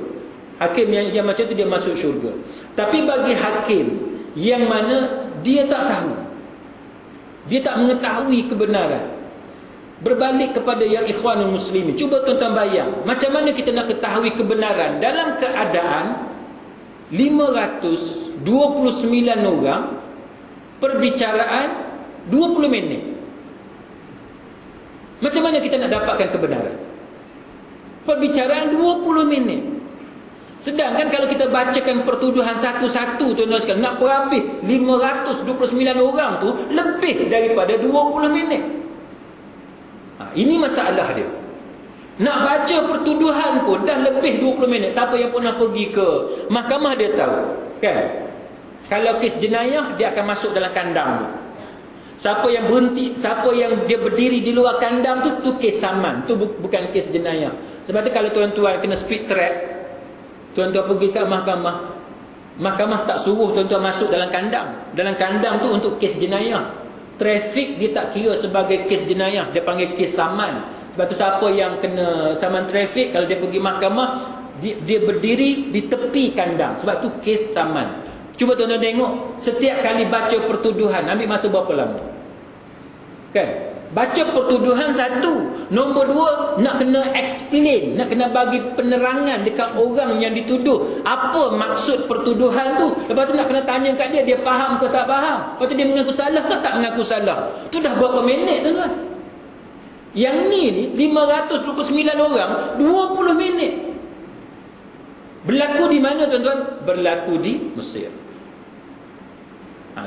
Hakim yang macam tu dia masuk syurga. Tapi bagi hakim yang mana dia tak tahu, dia tak mengetahui kebenaran, berbalik kepada yang ikhwanul muslimin. Cuba tuan-tuan bayang, macam mana kita nak ketahui kebenaran dalam keadaan 529 orang perbicaraan 20 minit. Macam mana kita nak dapatkan kebenaran? Perbicaraan 20 minit. Sedangkan kalau kita bacakan pertuduhan satu-satu, tuan-tuan sekalian, nak berhabis 529 orang tu lebih daripada 20 minit. Ini masalah dia. Nak baca pertuduhan pun dah lebih 20 minit. Siapa yang pernah pergi ke mahkamah dia tahu, kan? Kalau kes jenayah, dia akan masuk dalam kandang tu. Siapa yang berhenti, siapa yang dia berdiri di luar kandang tu kes saman. Tu bukan kes jenayah. Sebab tu kalau tuan-tuan kena speed track, tuan-tuan pergi ke mahkamah, mahkamah tak suruh tuan-tuan masuk dalam kandang. Dalam kandang tu untuk kes jenayah. Trafik dia tak kira sebagai kes jenayah, dia panggil kes saman. Sebab tu siapa yang kena saman trafik, kalau dia pergi mahkamah, dia berdiri di tepi kandang. Sebab tu kes saman. Cuba tuan-tuan tengok, setiap kali baca pertuduhan ambil masa berapa lama? Kan? Baca pertuduhan satu. Nombor dua, nak kena explain, nak kena bagi penerangan dekat orang yang dituduh apa maksud pertuduhan tu. Lepas tu nak kena tanya kat dia, dia faham ke tak faham. Lepas tu dia mengaku salah ke tak mengaku salah. Tu dah berapa minit tuan-tuan? Yang ni 529 orang 20 minit. Berlaku di mana tuan-tuan? Berlaku di Mesir.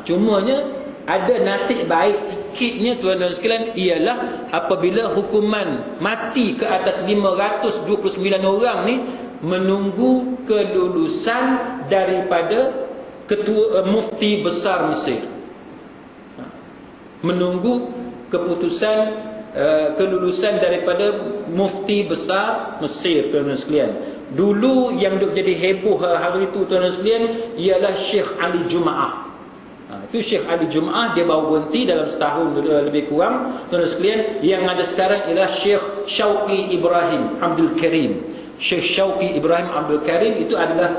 Cumanya ada nasib baik sikitnya tuan-tuan sekalian, ialah apabila hukuman mati ke atas 529 orang ni menunggu kelulusan daripada ketua mufti besar Mesir. Menunggu keputusan kelulusan daripada mufti besar Mesir, tuan-tuan sekalian. Dulu yang duk jadi heboh hari itu tuan-tuan sekalian ialah Syekh Ali Jumaah. Itu Syekh Ali Jumaah, dia baru berhenti dalam setahun lebih kurang, tuan-tuan sekalian. Yang ada sekarang ialah Syekh Syauqi Ibrahim Abdul Karim. Syekh Syauqi Ibrahim Abdul Karim itu adalah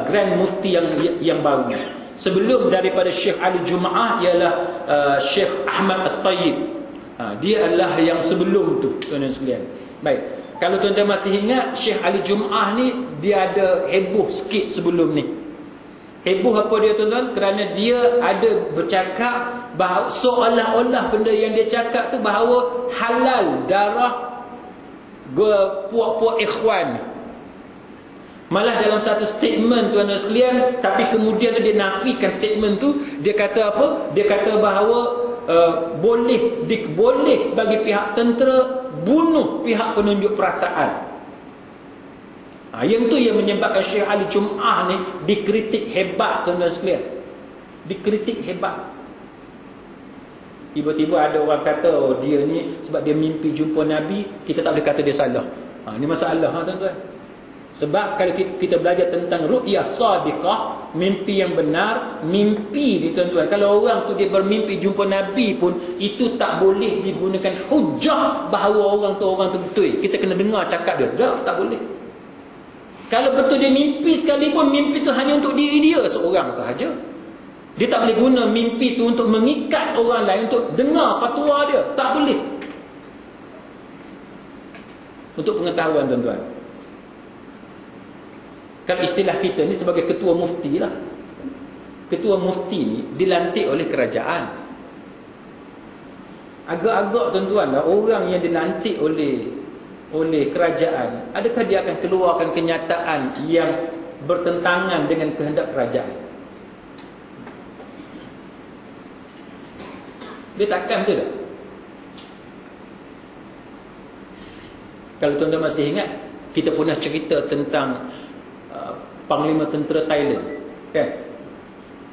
Grand Mufti yang baru. Sebelum daripada Syekh Ali Jumaah ialah Syekh Ahmad At-Tayyib. Dia adalah yang sebelum tu, tuan-tuan sekalian. Baik, kalau tuan-tuan masih ingat, Syekh Ali Jumaah ni dia ada heboh sikit sebelum ni. Heboh apa dia tuan-tuan? Kerana dia ada bercakap bahawa seolah-olah benda yang dia cakap tu bahawa halal darah puak-puak ikhwan. Malah dalam satu statement tuan-tuan sekalian, tapi kemudian dia nafikan statement tu. Dia kata apa? Dia kata bahawa boleh bagi pihak tentera bunuh pihak penunjuk perasaan. Yang tu yang menyebabkan Syekh Ali Jumaah ni dikritik hebat tuan-tuan sekalian. Dikritik hebat. Tiba-tiba ada orang kata, dia ni sebab dia mimpi jumpa Nabi, kita tak boleh kata dia salah. Ini masalah tuan-tuan. Sebab kalau kita belajar tentang ru'yah sadiqah, mimpi yang benar, mimpi ni tuan-tuan, kalau orang tu dia bermimpi jumpa Nabi pun, itu tak boleh digunakan hujah bahawa orang tu betul. Kita kena dengar cakap dia. Tak boleh. Kalau betul dia mimpi sekalipun, mimpi tu hanya untuk diri dia seorang sahaja. Dia tak boleh guna mimpi tu untuk mengikat orang lain untuk dengar fatwa dia. Tak boleh. Untuk pengetahuan tuan-tuan, kalau istilah kita ni sebagai ketua mufti lah. Ketua mufti ni dilantik oleh kerajaan. Agak-agak tuan-tuan lah, orang yang dilantik oleh kerajaan, adakah dia akan keluarkan kenyataan yang bertentangan dengan kehendak kerajaan? Dia takkan, betul tak? Kalau tuan-tuan masih ingat, kita pernah cerita tentang Panglima Tentera Thailand, kan?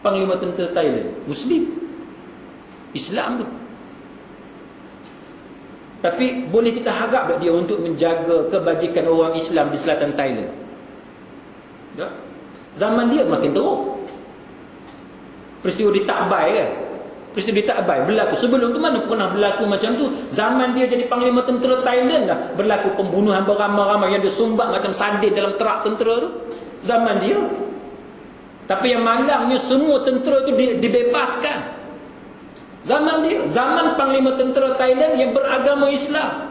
Panglima tentera Thailand Muslim, Islam tu. Tapi boleh kita harap tak dia untuk menjaga kebajikan orang Islam di selatan Thailand? Tak? Zaman dia makin teruk. Peristiwa di Tak Bai kan, peristiwa di Tak Bai berlaku. Sebelum tu mana pernah berlaku macam tu. Zaman dia jadi panglima tentera Thailand dah berlaku pembunuhan beramai-ramai yang dia sumbat macam sardin dalam terak tentera tu. Zaman dia. Tapi yang malangnya semua tentera tu dibebaskan. Zaman dia, zaman panglima tentera Thailand yang beragama Islam.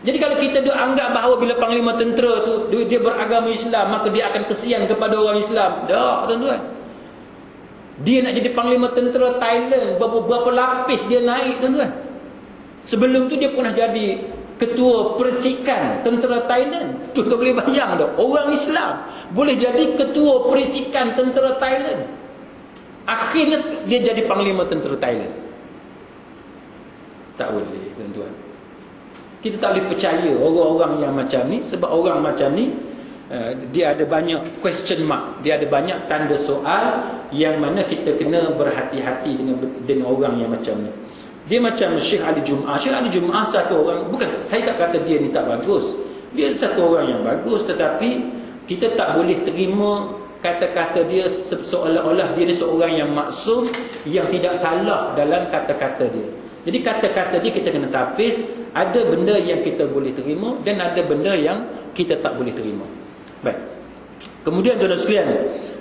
Jadi kalau kita anggap bahawa bila panglima tentera tu dia beragama Islam, maka dia akan kesian kepada orang Islam. Tak, tuan-tuan. Dia nak jadi panglima tentera Thailand, berapa lapis dia naik, tuan-tuan. Sebelum tu dia pernah jadi ketua persikan tentera Thailand. Tu kau boleh bayang tak? Orang Islam boleh jadi ketua persikan tentera Thailand. Akhirnya dia jadi panglima tentera Thailand. Tak boleh, tuan-tuan. Kita tak boleh percaya orang-orang yang macam ni. Sebab orang macam ni dia ada banyak question mark, dia ada banyak tanda soal, yang mana kita kena berhati-hati dengan orang yang macam ni. Dia macam Syekh Ali Jum'ah. Syekh Ali Jum'ah satu orang, bukan, saya tak kata dia ni tak bagus, dia satu orang yang bagus, tetapi kita tak boleh terima kata-kata dia seolah-olah dia ni seorang yang maksum, yang tidak salah dalam kata-kata dia. Jadi kata-kata dia kita kena tapis. Ada benda yang kita boleh terima dan ada benda yang kita tak boleh terima. Baik. Kemudian tuan-tuan sekalian,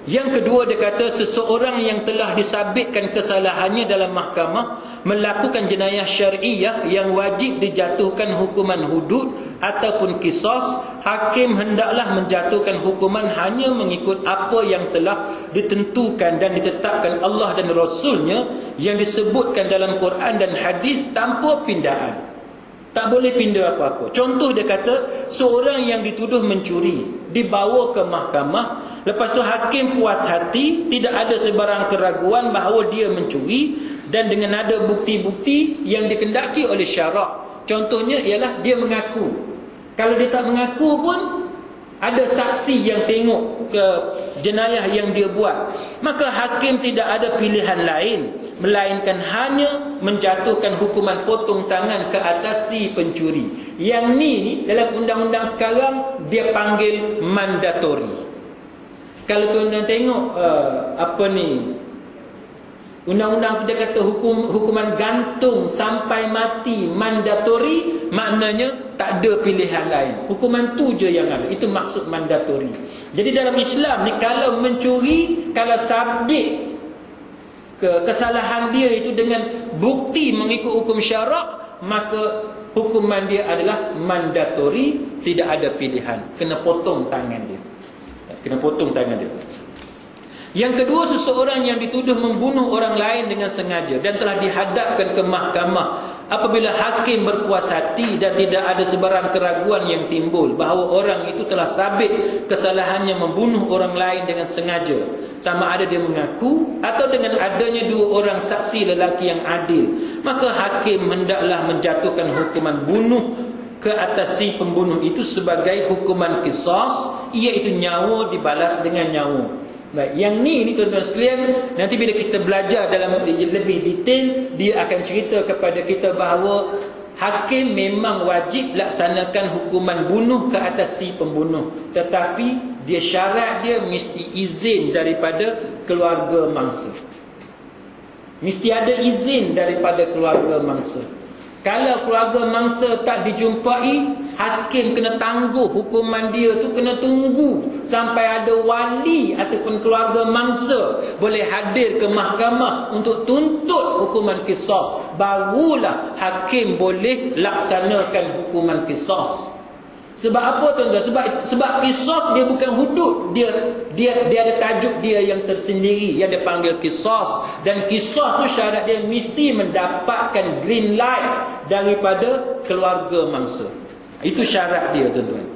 yang kedua dia kata seseorang yang telah disabitkan kesalahannya dalam mahkamah melakukan jenayah syar'iyah yang wajib dijatuhkan hukuman hudud ataupun qisas, hakim hendaklah menjatuhkan hukuman hanya mengikut apa yang telah ditentukan dan ditetapkan Allah dan Rasulnya yang disebutkan dalam Quran dan hadis tanpa pindaan. Tak boleh pindah apa-apa. Contoh dia kata, seorang yang dituduh mencuri dibawa ke mahkamah, lepas tu hakim puas hati, tidak ada sebarang keraguan bahawa dia mencuri, dan dengan ada bukti-bukti yang dikendaki oleh syarak. Contohnya ialah dia mengaku. Kalau dia tak mengaku pun ada saksi yang tengok jenayah yang dia buat, maka hakim tidak ada pilihan lain melainkan hanya menjatuhkan hukuman potong tangan ke atas si pencuri. Yang ni dalam undang-undang sekarang dia panggil mandatori. Kalau tuan-tuan tengok undang-undang tu dia kata hukuman gantung sampai mati mandatori, maknanya tak ada pilihan lain. Hukuman tu je yang ada. Itu maksud mandatori. Jadi dalam Islam ni kalau mencuri, kalau sabit kesalahan dia itu dengan bukti mengikut hukum syarak, maka hukuman dia adalah mandatori, tidak ada pilihan. Kena potong tangan dia. Kena potong tangan dia. Yang kedua, seseorang yang dituduh membunuh orang lain dengan sengaja dan telah dihadapkan ke mahkamah apabila hakim berpuas hati dan tidak ada sebarang keraguan yang timbul bahawa orang itu telah sabit kesalahannya membunuh orang lain dengan sengaja, sama ada dia mengaku atau dengan adanya dua orang saksi lelaki yang adil, maka hakim hendaklah menjatuhkan hukuman bunuh ke atas si pembunuh itu sebagai hukuman qisas, iaitu nyawa dibalas dengan nyawa. Baik, yang ni tuan-tuan sekalian, nanti bila kita belajar dalam lebih detail, dia akan cerita kepada kita bahawa hakim memang wajib laksanakan hukuman bunuh ke atas si pembunuh, tetapi dia syarat dia mesti izin daripada keluarga mangsa. Mesti ada izin daripada keluarga mangsa. Kalau keluarga mangsa tak dijumpai, hakim kena tangguh hukuman dia tu, kena tunggu sampai ada wali ataupun keluarga mangsa boleh hadir ke mahkamah untuk tuntut hukuman qisas, barulah hakim boleh laksanakan hukuman qisas. Sebab apa tuan-tuan? Sebab qisas dia bukan hudud, dia ada tajuk dia yang tersendiri yang dia panggil qisas, dan qisas tu syarat dia mesti mendapatkan green light daripada keluarga mangsa. Itu syarat dia tuan-tuan.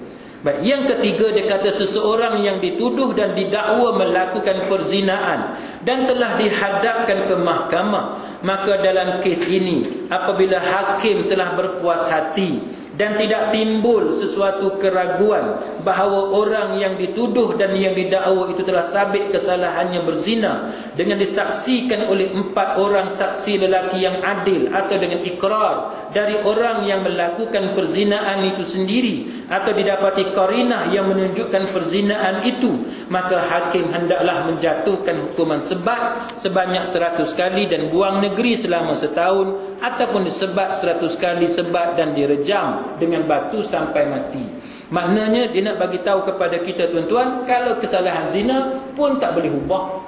Baik, yang ketiga dia kata seseorang yang dituduh dan didakwa melakukan perzinaan dan telah dihadapkan ke mahkamah, maka dalam kes ini apabila hakim telah berpuas hati dan tidak timbul sesuatu keraguan bahawa orang yang dituduh dan yang didakwa itu telah sabit kesalahannya berzina dengan disaksikan oleh 4 orang saksi lelaki yang adil atau dengan ikrar dari orang yang melakukan perzinaan itu sendiri atau didapati qarinah yang menunjukkan perzinaan itu, maka hakim hendaklah menjatuhkan hukuman sebat sebanyak 100 kali dan buang negeri selama setahun, ataupun disebat 100 kali sebat dan direjam dengan batu sampai mati. Maknanya dia nak bagi tahu kepada kita tuan-tuan, kalau kesalahan zina pun tak boleh ubah.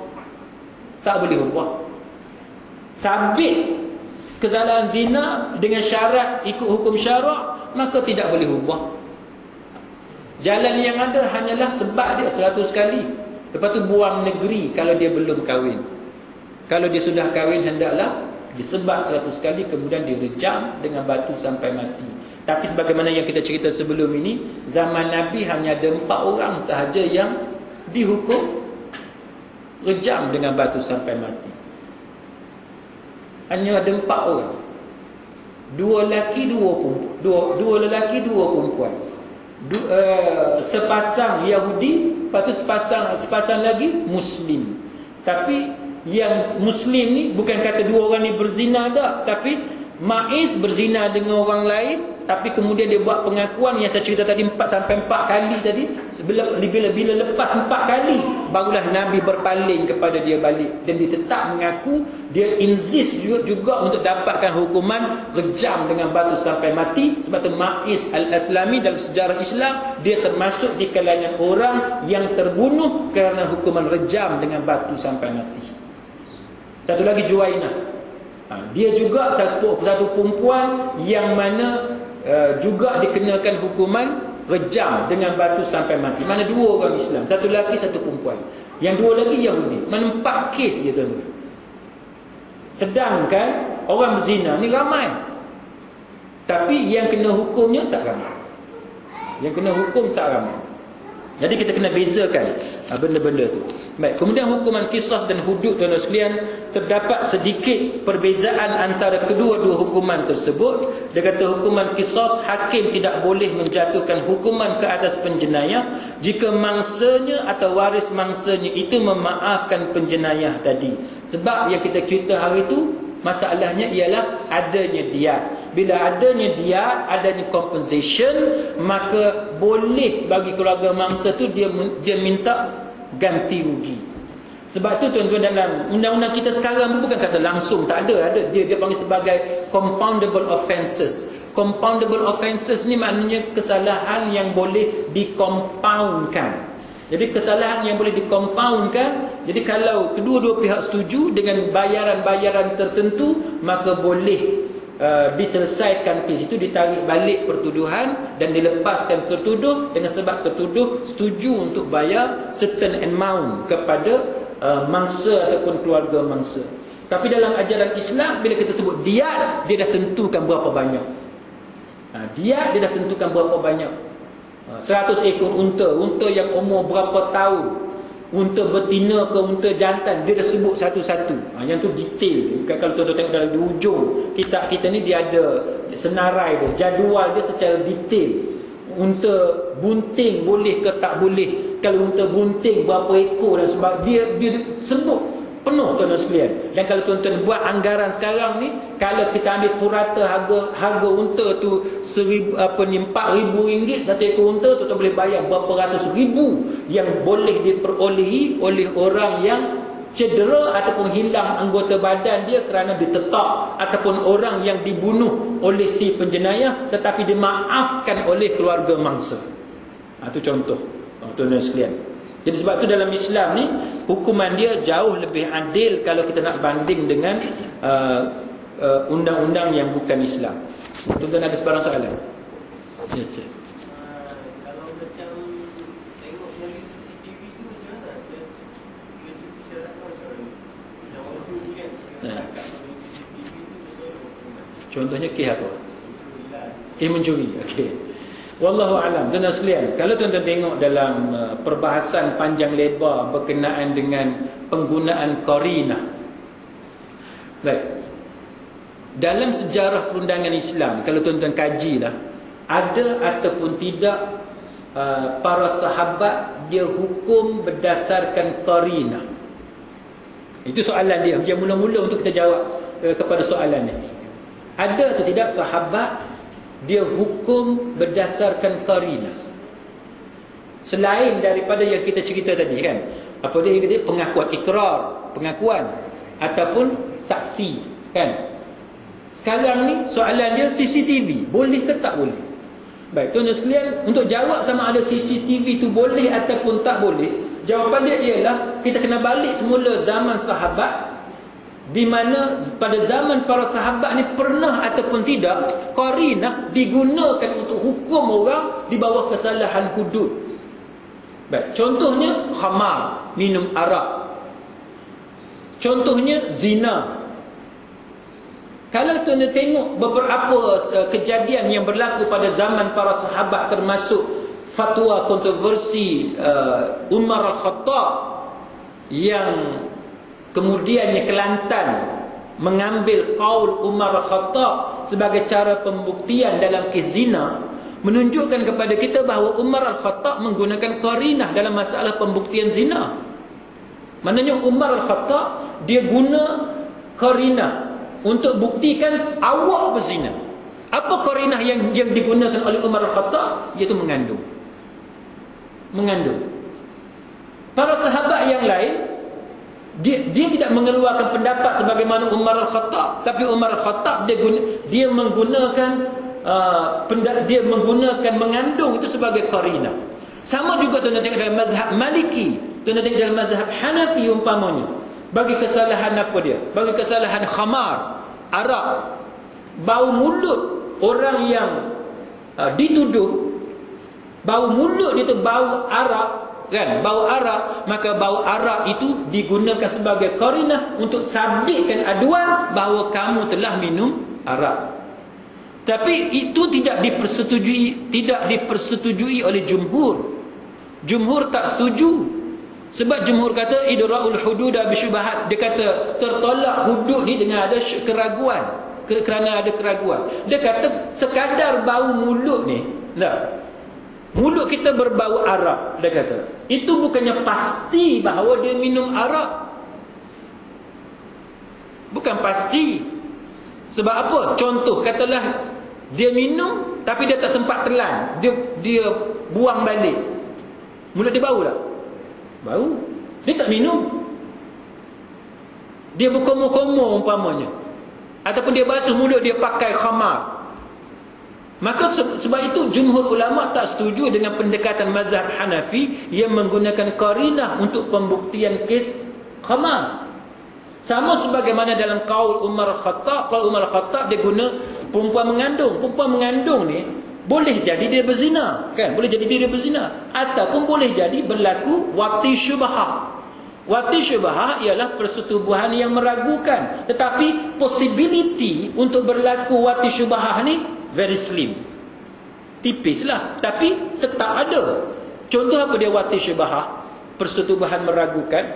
Tak boleh ubah. Sabit kesalahan zina dengan syarat ikut hukum syarak, maka tidak boleh ubah. Jalan yang ada hanyalah sebat dia 100 kali. Lepas tu buang negeri kalau dia belum kahwin. Kalau dia sudah kahwin, hendaklah disebat 100 kali, kemudian direjam dengan batu sampai mati. Tapi sebagaimana yang kita cerita sebelum ini, zaman Nabi hanya ada 4 orang sahaja yang dihukum rejam dengan batu sampai mati. Hanya ada 4 orang. 2 lelaki, 2 perempuan. 2 lelaki, 2 perempuan. Sepasang Yahudi, lepas tu sepasang lagi Muslim. Tapi yang Muslim ni bukan kata 2 orang ni berzina tak, tapi Ma'iz berzina dengan orang lain, tapi kemudian dia buat pengakuan yang saya cerita tadi 4 sampai 4 kali tadi. Bila lepas 4 kali, barulah Nabi berpaling kepada dia balik, dan dia tetap mengaku. Dia insist juga untuk dapatkan hukuman rejam dengan batu sampai mati. Sebab tu Ma'iz al-Aslami dalam sejarah Islam, dia termasuk di kalangan orang yang terbunuh kerana hukuman rejam dengan batu sampai mati. Satu lagi Juwainah. Dia juga satu perempuan yang mana juga dikenakan hukuman rejam dengan batu sampai mati. Mana 2 orang Islam, satu lelaki, satu perempuan. Yang 2 lagi Yahudi. Mana 4 kes je tuan-tuan. Sedangkan orang berzina ni ramai, tapi yang kena hukumnya tak ramai. Yang kena hukum tak ramai. Jadi kita kena bezakan benda-benda tu. Baik, kemudian hukuman qisas dan hudud, tuan-tuan sekalian, terdapat sedikit perbezaan antara kedua-dua hukuman tersebut. Dia kata hukuman qisas, hakim tidak boleh menjatuhkan hukuman ke atas penjenayah jika mangsanya atau waris mangsanya itu memaafkan penjenayah tadi. Sebab yang kita cerita hari itu, masalahnya ialah adanya diat. Bila adanya diat, adanya compensation, maka boleh bagi keluarga mangsa tu dia minta ganti rugi. Sebab tu tuan-tuan, dalam undang-undang kita sekarang bukan kata langsung, tak ada dia panggil sebagai compoundable offences. Compoundable offences ni maknanya kesalahan yang boleh dicompoundkan. Jadi kesalahan yang boleh dicompoundkan. Jadi kalau kedua-dua pihak setuju dengan bayaran-bayaran tertentu, maka boleh diselesaikan kes itu, ditarik balik pertuduhan dan dilepaskan tertuduh dengan sebab tertuduh setuju untuk bayar certain amount kepada mangsa ataupun keluarga mangsa. Tapi dalam ajaran Islam, bila kita sebut diat, dia dah tentukan berapa banyak. Diat dia dah tentukan berapa banyak. 100 ekor unta yang umur berapa tahun, unta betina ke unta jantan, dia dah sebut satu-satu. Yang tu detail. Kalau tuan-tuan tengok dalam di ujung kitab kita ni, dia ada senarai dia, jadual dia secara detail. Unta bunting boleh ke tak boleh, kalau unta bunting berapa ekor, dan sebab dia sebut penuh, tuan-tuan sekalian. Dan kalau tuan-tuan buat anggaran sekarang ni, kalau kita ambil purata harga unta tu RM4,000 satu ekor unta, tuan-tuan boleh bayar berapa ratus ribu yang boleh diperolehi oleh orang yang cedera ataupun hilang anggota badan dia kerana ditetak, ataupun orang yang dibunuh oleh si penjenayah tetapi dimaafkan oleh keluarga mangsa. Itu contoh, tuan-tuan sekalian. Jadi sebab tu dalam Islam ni, hukuman dia jauh lebih adil kalau kita nak banding dengan undang-undang yang bukan Islam. Tuan-tuan ada sebarang soalan? Ya, cik. Kalau macam tengok dari CCTV tu macam mana? Dia cukup syarat macam mana? Yang orang tu kan, CCTV tu contohnya kes apa? Kes mencuri. Okey. Wallahu a'lam. Tuan-tuan sekalian, kalau tuan-tuan tengok dalam perbahasan panjang lebar berkenaan dengan penggunaan qarinah. Baik. Dalam sejarah perundangan Islam, kalau tuan-tuan kajilah, ada ataupun tidak para sahabat dia hukum berdasarkan qarinah? Itu soalan dia mula-mula untuk kita jawab kepada soalan ni. Ada atau tidak sahabat dia hukum berdasarkan qarinah, selain daripada yang kita cerita tadi kan? Apa dia kata? Pengakuan, ikrar, pengakuan ataupun saksi kan? Sekarang ni soalan dia CCTV boleh ke tak boleh? Baik, tuan-tuan sekalian, untuk jawab sama ada CCTV tu boleh ataupun tak boleh, jawapan dia ialah kita kena balik semula zaman sahabat, di mana pada zaman para sahabat ni pernah ataupun tidak qarinah digunakan untuk hukum orang di bawah kesalahan hudud. Baik, contohnya khamar, minum arak. Contohnya zina. Kalau tuan-tuan tengok beberapa kejadian yang berlaku pada zaman para sahabat, termasuk fatwa kontroversi Umar Al-Khattab yang kemudiannya Kelantan mengambil qaul Umar Al-Khattab sebagai cara pembuktian dalam kes zina, menunjukkan kepada kita bahawa Umar Al-Khattab menggunakan qarinah dalam masalah pembuktian zina. Maknanya Umar Al-Khattab dia guna qarinah untuk buktikan awak berzina. Apa qarinah yang digunakan oleh Umar Al-Khattab? Iaitu mengandung. Para sahabat yang lain dia tidak mengeluarkan pendapat sebagaimana Umar Al-Khattab, tapi Umar Al-Khattab dia menggunakan mengandung itu sebagai qarinah. Sama juga tuan-tuan tengok dalam mazhab Maliki, tuan-tuan tengok dalam mazhab Hanafi umpamanya. Bagi kesalahan apa dia? Bagi kesalahan khamar, arak, bau mulut orang yang dituduh, bau mulut dia tu bau arak kan, bau arak, maka bau arak itu digunakan sebagai qarinah untuk sabitkan aduan bahawa kamu telah minum arak. Tapi itu tidak dipersetujui oleh jumhur. Jumhur tak setuju. Sebab jumhur kata idra'ul hududa bisyubahat. Dia kata tertolak hudud ni dengan ada keraguan, kerana ada keraguan. Dia kata sekadar bau mulut ni, tak, mulut kita berbau arak, dia kata itu bukannya pasti bahawa dia minum arak. Bukan pasti. Sebab apa? Contoh, katalah dia minum tapi dia tak sempat telan, dia buang balik, mulut dia bau tak? Bau. Dia tak minum, dia berkomor-komor umpamanya, ataupun dia basuh mulut dia pakai khamar. Maka sebab itu jumhur ulama tak setuju dengan pendekatan mazhab Hanafi yang menggunakan qarinah untuk pembuktian kes khamar. Sama sebagaimana dalam qaul Umar Khattab. Qaul Umar Khattab dia guna perempuan mengandung. Perempuan mengandung ni boleh jadi dia berzina, kan? Boleh jadi dia berzina, ataupun boleh jadi berlaku wati syubhah. Wati syubhah ialah persetubuhan yang meragukan, tetapi possibility untuk berlaku wati syubhah ni very slim, tipislah, tapi tetap ada. Contoh apa dia wati syubhah? Persetubuhan meragukan.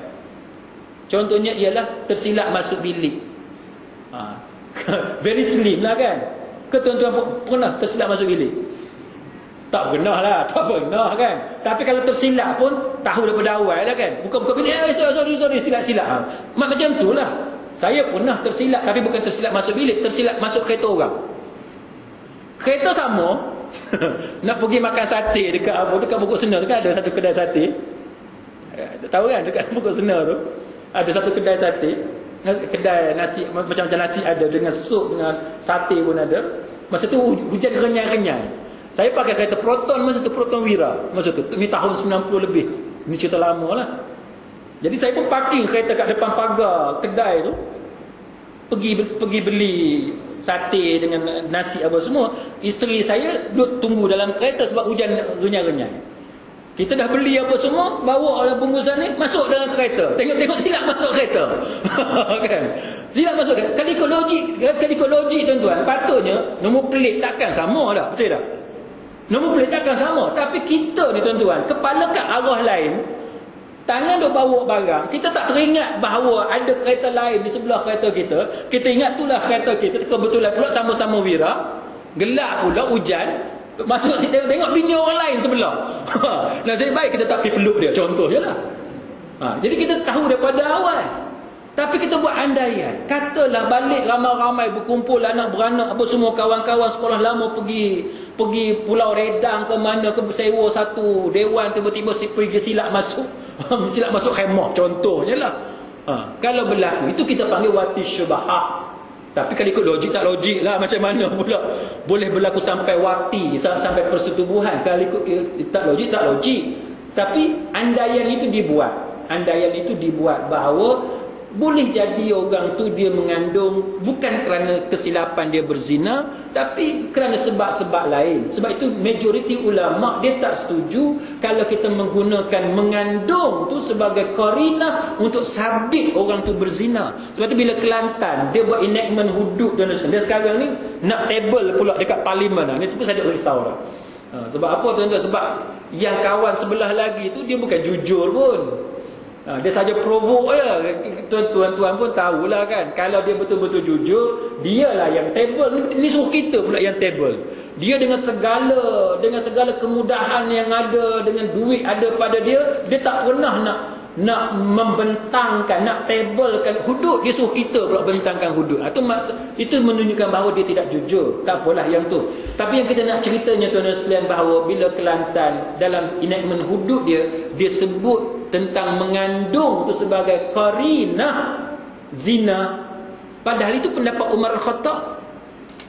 Contohnya ialah tersilap masuk bilik. Very slim lah kan? Ke tuan-tuan pernah tersilap masuk bilik? Tak pernah lah, tak pernah kan? Tapi kalau tersilap pun tahu daripada awal lah kan? Buka-buka bilik, sorry, silap-silap. Macam tu lah. Saya pernah tersilap, tapi bukan tersilap masuk bilik, tersilap masuk kereta orang. Kereta sama. Nak pergi makan sate dekat Pokok Sena tu kan, ada satu kedai sate. Tahu kan, dekat Pokok Sena tu ada satu kedai sate, kedai nasi, macam-macam nasi ada, dengan sup, dengan sate pun ada. Masa tu hujan renyai-renyai. Saya pakai kereta Proton, masa tu Proton Wira. Masa tu, ni tahun 90 lebih. Ni cerita lama lah. Jadi saya pun parking kereta kat depan pagar kedai tu. Pergi beli sate dengan nasi apa semua. Isteri saya duduk tunggu dalam kereta sebab hujan renyai-renyai. Kita dah beli apa semua, bawa lah bungkusan ni, masuk dalam kereta. Tengok silap masuk kereta. Kan? Silap masuk kereta. Kalau logik tuan-tuan, patutnya nombor pelik takkan sama dah, betul tak? Nombor pelik takkan sama. Tapi kita ni tuan-tuan, kepala kat arah lain, tangan duk bawa barang, kita tak teringat bahawa ada kereta lain di sebelah kereta kita. Kita ingat itulah kereta kita, kebetulan pula sama-sama Wira, gelap pula, hujan. Masuk tengok bini orang lain sebelah. Nasib baik kita tak pergi peluk dia, contoh je lah. Jadi kita tahu daripada awal. Tapi kita buat andaian. Katalah balik ramai-ramai berkumpul anak beranak apa semua kawan-kawan sekolah lama pergi Pulau Redang ke mana ke, sewa satu dewan, tiba-tiba pergi silap masuk silap masuk khemah, contohnya lah. Kalau berlaku itu kita panggil wati syubahah. Tapi kalau ikut logik tak logik lah, macam mana pula boleh berlaku sampai wati, sampai persetubuhan. Kalau ikut tak logik. Tapi andaian itu dibuat bahawa boleh jadi orang tu dia mengandung bukan kerana kesilapan dia berzina, tapi kerana sebab-sebab lain. Sebab itu majoriti ulama dia tak setuju kalau kita menggunakan mengandung tu sebagai qarinah untuk sabit orang tu berzina. Sebab tu bila Kelantan dia buat enactment hudud dan dia sekarang ni nak table pula dekat parlimen lah. Ni sebab saya ada risau lah. Sebab apa tuan-tuan? Sebab yang kawan sebelah lagi tu dia bukan jujur pun. Dia saja provoke je. Tuan-tuan pun tahulah kan, kalau dia betul-betul jujur, dialah yang table. Ni suruh kita pula yang table. Dia dengan segala kemudahan yang ada, dengan duit ada pada dia, dia tak pernah nak membentangkan, nak tablekan hudud. Dia suruh kita pula bentangkan hudud. Itu menunjukkan bahawa dia tidak jujur. Tak apalah yang tu. Tapi yang kita nak ceritanya tuan-tuan sekalian, bahawa bila Kelantan dalam enactment hudud dia sebut tentang mengandung tu sebagai qarinah zina, padahal itu pendapat Umar Al-Khattab.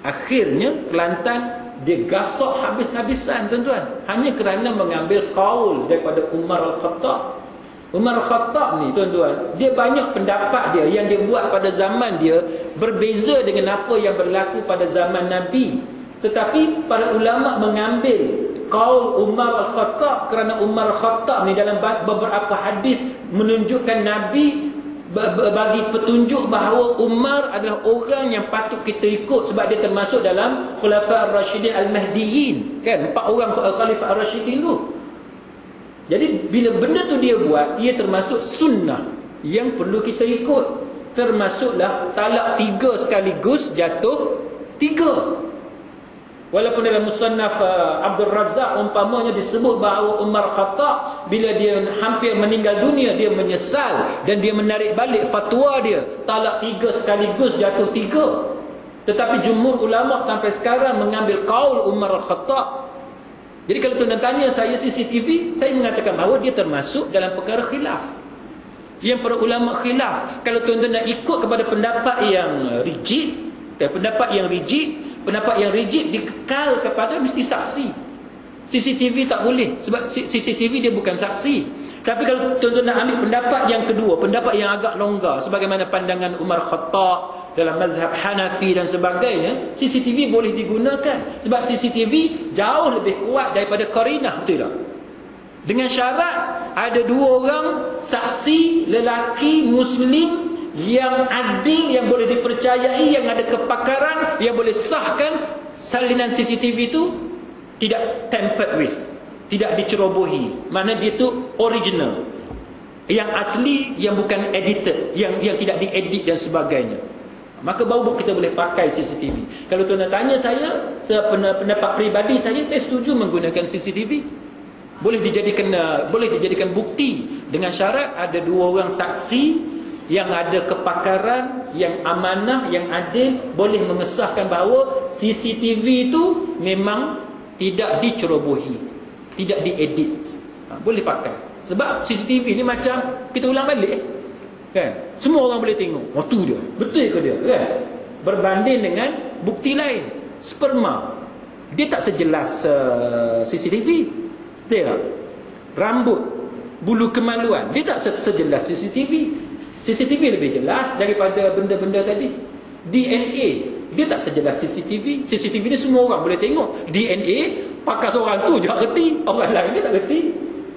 Akhirnya Kelantan dia gasak habis-habisan tuan-tuan, hanya kerana mengambil qaul daripada Umar Al-Khattab. Umar Al-Khattab ni tuan-tuan, dia banyak pendapat dia yang dia buat pada zaman dia berbeza dengan apa yang berlaku pada zaman Nabi. Tetapi para ulama mengambil qaul Umar Al-Khattab kerana Umar Al-Khattab ni dalam beberapa hadis menunjukkan Nabi bagi petunjuk bahawa Umar adalah orang yang patut kita ikut, sebab dia termasuk dalam Khulafa Ar-Rashidin Al-Mahdiyin, kan, 4 orang Khalifah Ar-Rashidin tu. Jadi bila benda tu dia buat, ia termasuk sunnah yang perlu kita ikut. Termasuklah talak 3 sekaligus jatuh 3. Walaupun dalam musannaf Abdul Razak umpamanya disebut bahawa Umar Khattab bila dia hampir meninggal dunia, dia menyesal dan dia menarik balik fatwa dia, talak 3 sekaligus jatuh 3. Tetapi jumhur ulama sampai sekarang mengambil qaul Umar Khattab. Jadi kalau tuan-tuan tanya saya CCTV, saya mengatakan bahawa dia termasuk dalam perkara khilaf, yang para ulama khilaf. Kalau tuan-tuan nak ikut kepada pendapat yang rigid, pendapat yang rigid dikekal kepada mesti saksi. CCTV tak boleh, sebab CCTV dia bukan saksi. Tapi kalau tuan-tuan nak ambil pendapat yang kedua, pendapat yang agak longgar, sebagaimana pandangan Umar Khattab dalam mazhab Hanafi dan sebagainya, CCTV boleh digunakan. Sebab CCTV jauh lebih kuat daripada qarinah, betul tak? Dengan syarat ada 2 orang saksi lelaki Muslim yang adil, yang boleh dipercayai, yang ada kepakaran, yang boleh sahkan salinan CCTV itu tidak tampered with, tidak dicerobohi. Mana dia tu original, yang asli, yang bukan edited, yang tidak diedit dan sebagainya. Maka baru kita boleh pakai CCTV. Kalau tuan nak tanya saya, pendapat peribadi saya setuju menggunakan CCTV. Boleh dijadikan bukti dengan syarat ada 2 orang saksi yang ada kepakaran, yang amanah, yang adil, boleh mengesahkan bahawa CCTV itu memang tidak dicerobohi, tidak diedit. Boleh pakai. Sebab CCTV ni macam kita ulang balik, kan? Semua orang boleh tengok. Tu dia. Betul ke dia, kan? Berbanding dengan bukti lain. Sperma dia tak sejelas CCTV. Betul tak? Rambut, bulu kemaluan dia tak sejelas CCTV. CCTV lebih jelas daripada benda-benda tadi. DNA dia tak sejelas CCTV. CCTV ni semua orang boleh tengok. DNA pakai seorang tu je tak reti, orang lain dia tak reti.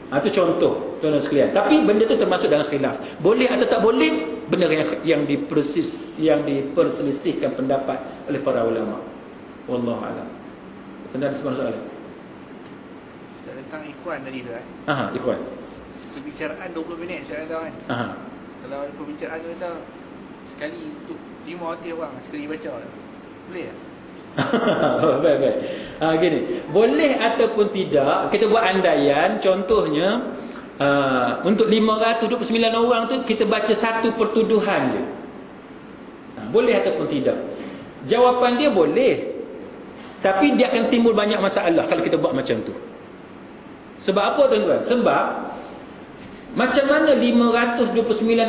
Itu contoh tuan-tuan sekalian. Tapi benda tu termasuk dalam khilaf. Boleh atau tak boleh, benda yang diperselisihkan pendapat oleh para ulama. Wallahu a'lam. Tuan-tuan ada soalan? Tentang ikhwan tadi tu kan. Ikhwan. Perbicaraan 20 minit saya tahu kan. Kalau ada perbicaraan tu kata sekali untuk 5 hati orang sekali baca, boleh tak? Baik-baik. Gini, boleh ataupun tidak kita buat andaian. Contohnya untuk 529 orang tu kita baca satu pertuduhan je. Boleh ataupun tidak? Jawapan dia boleh. Tapi dia akan timbul banyak masalah kalau kita buat macam tu. Sebab apa tuan-tuan? Sebab macam mana 529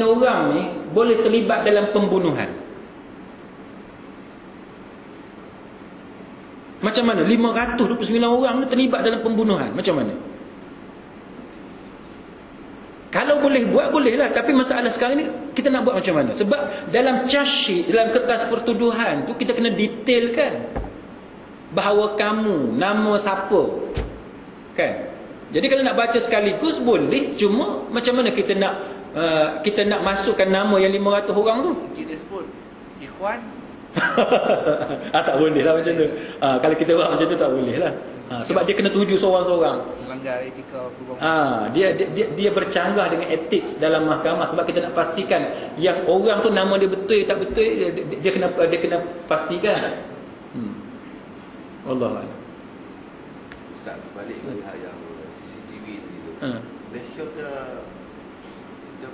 orang ni boleh terlibat dalam pembunuhan? Macam mana 529 orang ni terlibat dalam pembunuhan? Macam mana? Kalau boleh buat, bolehlah. Tapi masalah sekarang ni kita nak buat macam mana? Sebab dalam charge sheet, dalam kertas pertuduhan tu kita kena detailkan bahawa kamu, nama siapa, kan? Jadi kalau nak baca sekaligus boleh, cuma macam mana kita nak masukkan nama yang 500 orang tu? Kita sebut ikhwan. Tak boleh lah macam tu. Kalau kita buat macam tu tak boleh lah. Sebab dia kena tuju seorang-seorang. Melanggar etika perbuatan. Dia bercanggah dengan etik dalam mahkamah. Sebab kita nak pastikan yang orang tu nama dia betul tak betul, dia kena pastikan. Wallahualam. Tak balik ke hal yang CCTV tadi tu. Malaysia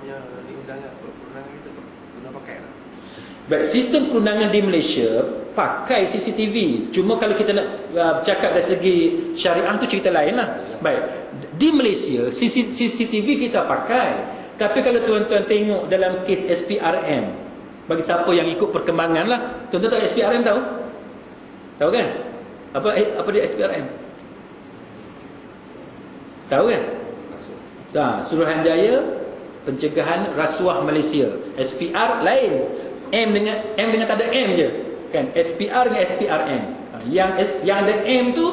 punya ni undangan perundangan kita guna pakai lah. Baik, sistem perundangan di Malaysia pakai CCTV. Cuma kalau kita nak cakap dari segi syariah tu cerita lain lah. Baik, di Malaysia CCTV kita pakai. Tapi kalau tuan-tuan tengok dalam kes SPRM, bagi siapa yang ikut perkembangan lah, tuan-tuan tahu SPRM tahu? Tahu kan? Apa dia SPRM? Tahu kan? Suruhanjaya Pencegahan Rasuah Malaysia. SPR lain. M dengan tak ada M je. Kan? SPR dengan SPRM. Yang ada M tu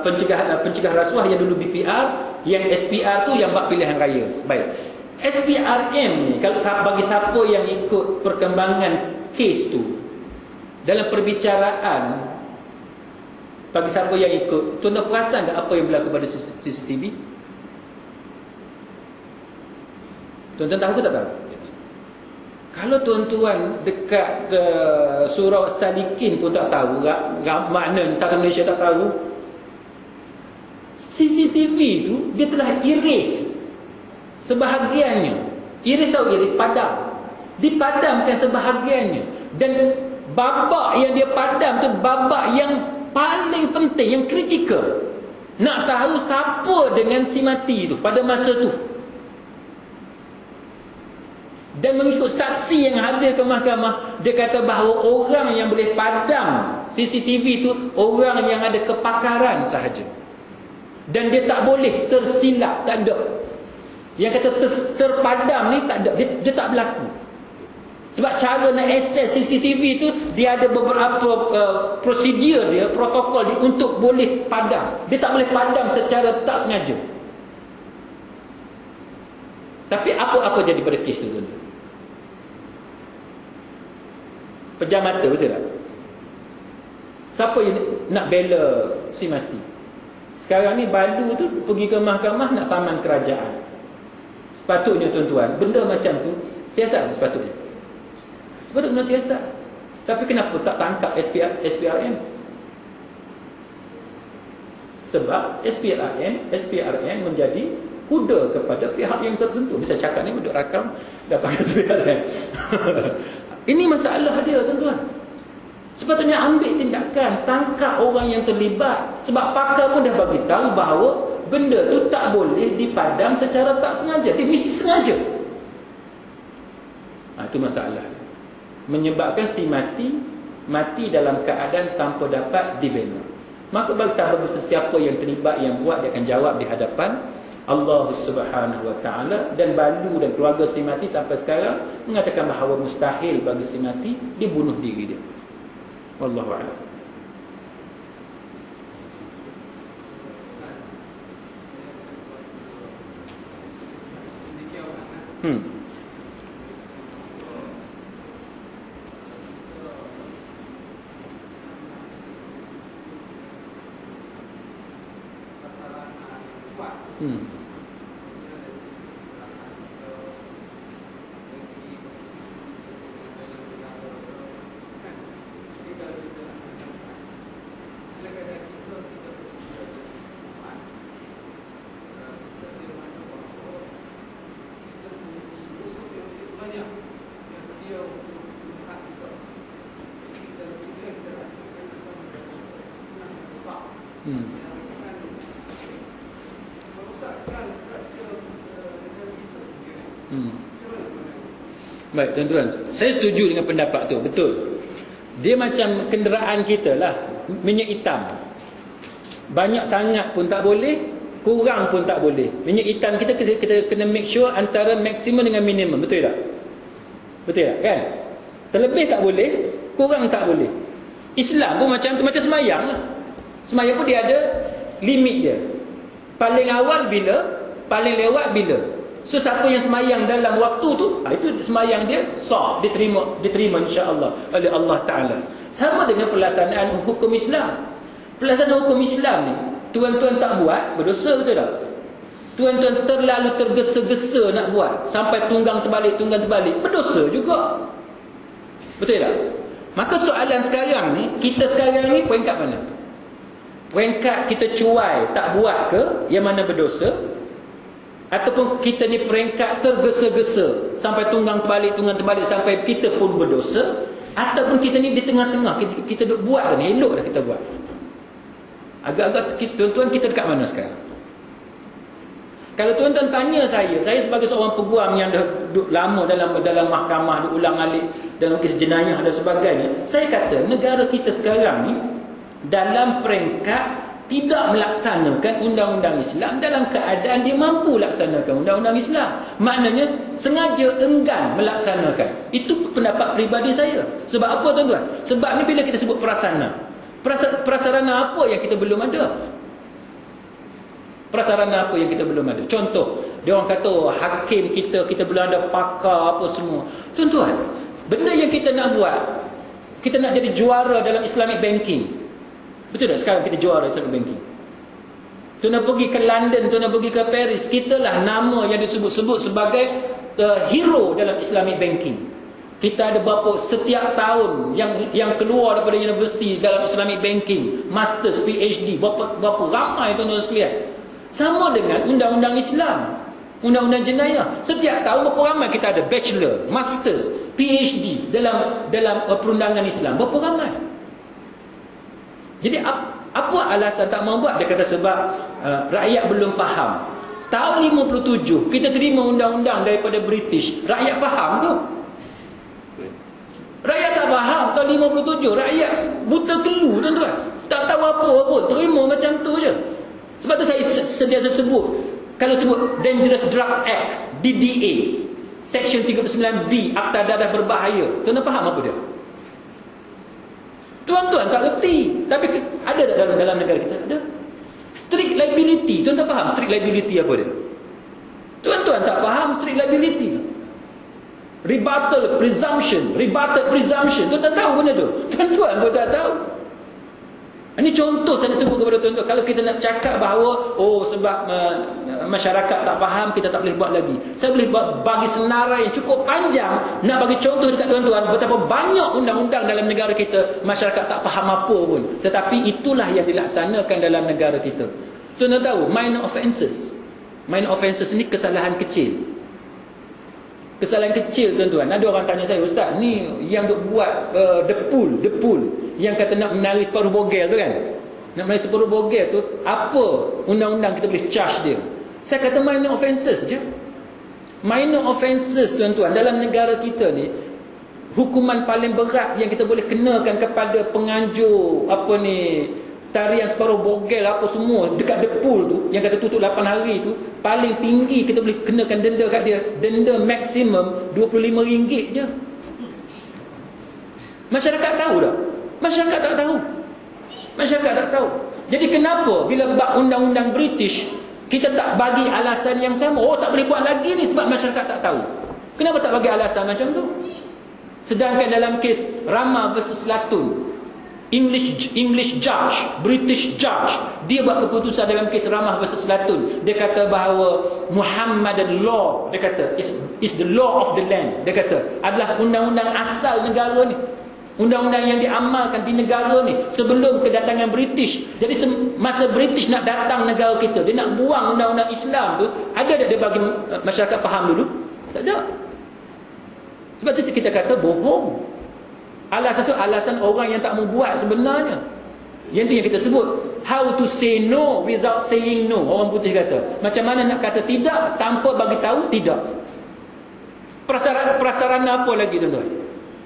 pencegah rasuah yang dulu BPR, yang SPR tu yang bab pilihan raya. Baik. SPRM ni kalau bagi siapa yang ikut perkembangan kes tu dalam perbicaraan, bagi siapa yang ikut, tuan-tuan perasan tak apa yang berlaku pada CCTV? Tuan-tuan tahu ke tak tahu? Kalau tuan-tuan dekat Surau Salikin pun tak tahu, makna satu Malaysia tak tahu, CCTV tu dia telah erase sebahagiannya. Erase tahu erase, padam. Dipadamkan sebahagiannya. Dan babak yang dia padam tu babak yang paling penting, yang kritikal. Nak tahu siapa dengan si mati tu pada masa tu. Dan mengikut saksi yang hadir ke mahkamah, dia kata bahawa orang yang boleh padam CCTV tu orang yang ada kepakaran sahaja. Dan dia tak boleh tersilap, tak ada. Yang kata terpadam ni tak ada, dia tak berlaku. Sebab cara nak access CCTV tu dia ada beberapa prosedur dia, protokol dia untuk boleh padam. Dia tak boleh padam secara tak sengaja. Tapi apa jadi pada kes tu tuan-tuan? Pejam mata, betul tak? Siapa yang nak bela si mati? Sekarang ni Balu tu pergi ke mahkamah nak saman kerajaan. Sepatutnya tuan-tuan, benda macam tu siasat sepatutnya. Sepatutnya siasat. Tapi kenapa tak tangkap SPRM? Sebab SPRM menjadi kuda kepada pihak yang tertentu. Bisa cakap ni duduk rakam dapatkan SPRM. Ini masalah dia tuan-tuan. Sepatutnya ambil tindakan, tangkap orang yang terlibat. Sebab pakar pun dah bagi tahu bahawa benda tu tak boleh dipadam secara tak sengaja. Dia mesti sengaja. Itu masalah. Menyebabkan si mati dalam keadaan tanpa dapat dibela. Maka bagi sesiapa yang terlibat, yang buat, dia akan jawab di hadapan Allah Subhanahu wa taala. Dan Balu dan keluarga si mati sampai sekarang mengatakan bahawa mustahil bagi si mati dibunuh diri dia. Wallahu a'lam. Baik tuan-tuan, saya setuju dengan pendapat tu, betul. Dia macam kenderaan kita lah, minyak hitam. Banyak sangat pun tak boleh, kurang pun tak boleh. Minyak hitam kita kena make sure antara maksimum dengan minimum, betul tak? Betul tak kan? Terlebih tak boleh, kurang tak boleh. Islam pun macam tu, macam semayang lah. Semayang pun dia ada limit dia. Paling awal bila, paling lewat bila. So siapa yang semayang dalam waktu tu, itu semayang dia sah, diterima insya-Allah oleh Allah Taala. Sama dengan pelaksanaan hukum Islam. Pelaksanaan hukum Islam ni, tuan-tuan tak buat, berdosa, betul tak? Tuan-tuan terlalu tergesa-gesa nak buat sampai tunggang terbalik, berdosa juga. Betul tak? Maka soalan sekarang ni, kita sekarang ni peringkat mana? Peringkat kita cuai tak buat ke, yang mana berdosa? Ataupun kita ni peringkat tergesa-gesa sampai tunggang terbalik sampai kita pun berdosa? Ataupun kita ni di tengah-tengah, kita duk buat dah ni, elok dah kita buat? Agak-agak tuan-tuan, kita dekat mana sekarang? Kalau tuan-tuan tanya saya sebagai seorang peguam yang dah duduk lama dalam mahkamah, duk ulang-alik dalam kes jenayah dan sebagainya, saya kata negara kita sekarang ni dalam peringkat tidak melaksanakan undang-undang Islam dalam keadaan dia mampu laksanakan undang-undang Islam. Maknanya sengaja enggan melaksanakan. Itu pendapat peribadi saya. Sebab apa tuan-tuan? Sebab ni bila kita sebut prasarana, prasarana apa yang kita belum ada? Prasarana apa yang kita belum ada? Contoh, dia orang kata hakim kita belum ada pakar apa semua. Tuan-tuan, benda yang kita nak buat, kita nak jadi juara dalam Islamic banking. Betul tak sekarang kita juara Islamic banking? Tuan nak pergi ke London, tuan nak pergi ke Paris, kita lah nama yang disebut-sebut sebagai hero dalam Islamic banking. Kita ada berapa setiap tahun yang keluar daripada universiti dalam Islamic banking, masters, PhD, berapa ramai tuan-tuan sekalian. Sama dengan undang-undang Islam, undang-undang jenayah. Setiap tahun berapa ramai kita ada bachelor, masters, PhD dalam perundangan Islam. Berapa ramai? Jadi apa alasan tak mau buat? Dia kata sebab rakyat belum faham. Tahun 57 kita terima undang-undang daripada British. Rakyat faham tu? Rakyat tak faham. Tahun 57 rakyat buta kelu tuan-tuan. Tak tahu apa pun, terima macam tu je. Sebab tu saya sentiasa sebut, kalau sebut Dangerous Drugs Act, DDA, Section 39B, Akta Dadah Berbahaya, tuan-tuan faham apa dia? Tuan-tuan tak reti. Tapi ada tak dalam negara kita? Ada. Strict liability, tuan-tuan faham strict liability apa dia? Tuan-tuan tak faham strict liability. Rebuttal presumption, tuan-tuan tahu benda tu? Tuan-tuan pun tak tahu. Ini contoh saya nak sebut kepada tuan-tuan. Kalau kita nak cakap bahawa sebab masyarakat tak faham, kita tak boleh buat lagi. Saya boleh bagi senarai yang cukup panjang nak bagi contoh dekat tuan-tuan betapa banyak undang-undang dalam negara kita masyarakat tak faham apa pun. Tetapi itulah yang dilaksanakan dalam negara kita. Tuan-tuan tahu minor offences. Minor offences ni kesalahan kecil. Kesalahan kecil tuan-tuan. Ada orang tanya saya, "Ustaz, ni yang duk buat the pool yang kata nak menari separuh bogel tu kan? Nak menari separuh bogel tu, apa undang-undang kita boleh charge dia?" Saya kata minor offences je. Minor offences tuan-tuan dalam negara kita ni, hukuman paling berat yang kita boleh kenakan kepada penganjur tarian separuh bogel apa semua dekat the pool tu, yang kata tutup 8 hari tu, paling tinggi kita boleh kenakan denda kat dia. Denda maksimum RM25 je. Masyarakat tahu tak? Masyarakat tak tahu. Masyarakat tak tahu. Jadi kenapa bila bab undang-undang British kita tak bagi alasan yang sama? Tak boleh buat lagi ni sebab masyarakat tak tahu. Kenapa tak bagi alasan macam tu? Sedangkan dalam kes Rama versus Latun, English judge, British judge, dia buat keputusan dalam kes Ramah versus Latun. Dia kata bahawa Muhammadan law, dia kata is the law of the land. Dia kata adalah undang-undang asal negara ni, undang-undang yang diamalkan di negara ni sebelum kedatangan British. Jadi masa British nak datang negara kita, dia nak buang undang-undang Islam tu, ada tak dia bagi masyarakat faham dulu? Tak ada. Sebab tu kita kata bohong. Alasan tu alasan orang yang tak mau buat sebenarnya. Yang tu yang kita sebut how to say no without saying no. Orang putih kata, macam mana nak kata tidak tanpa bagi tahu tidak. Prasarana apa lagi tuan-tuan?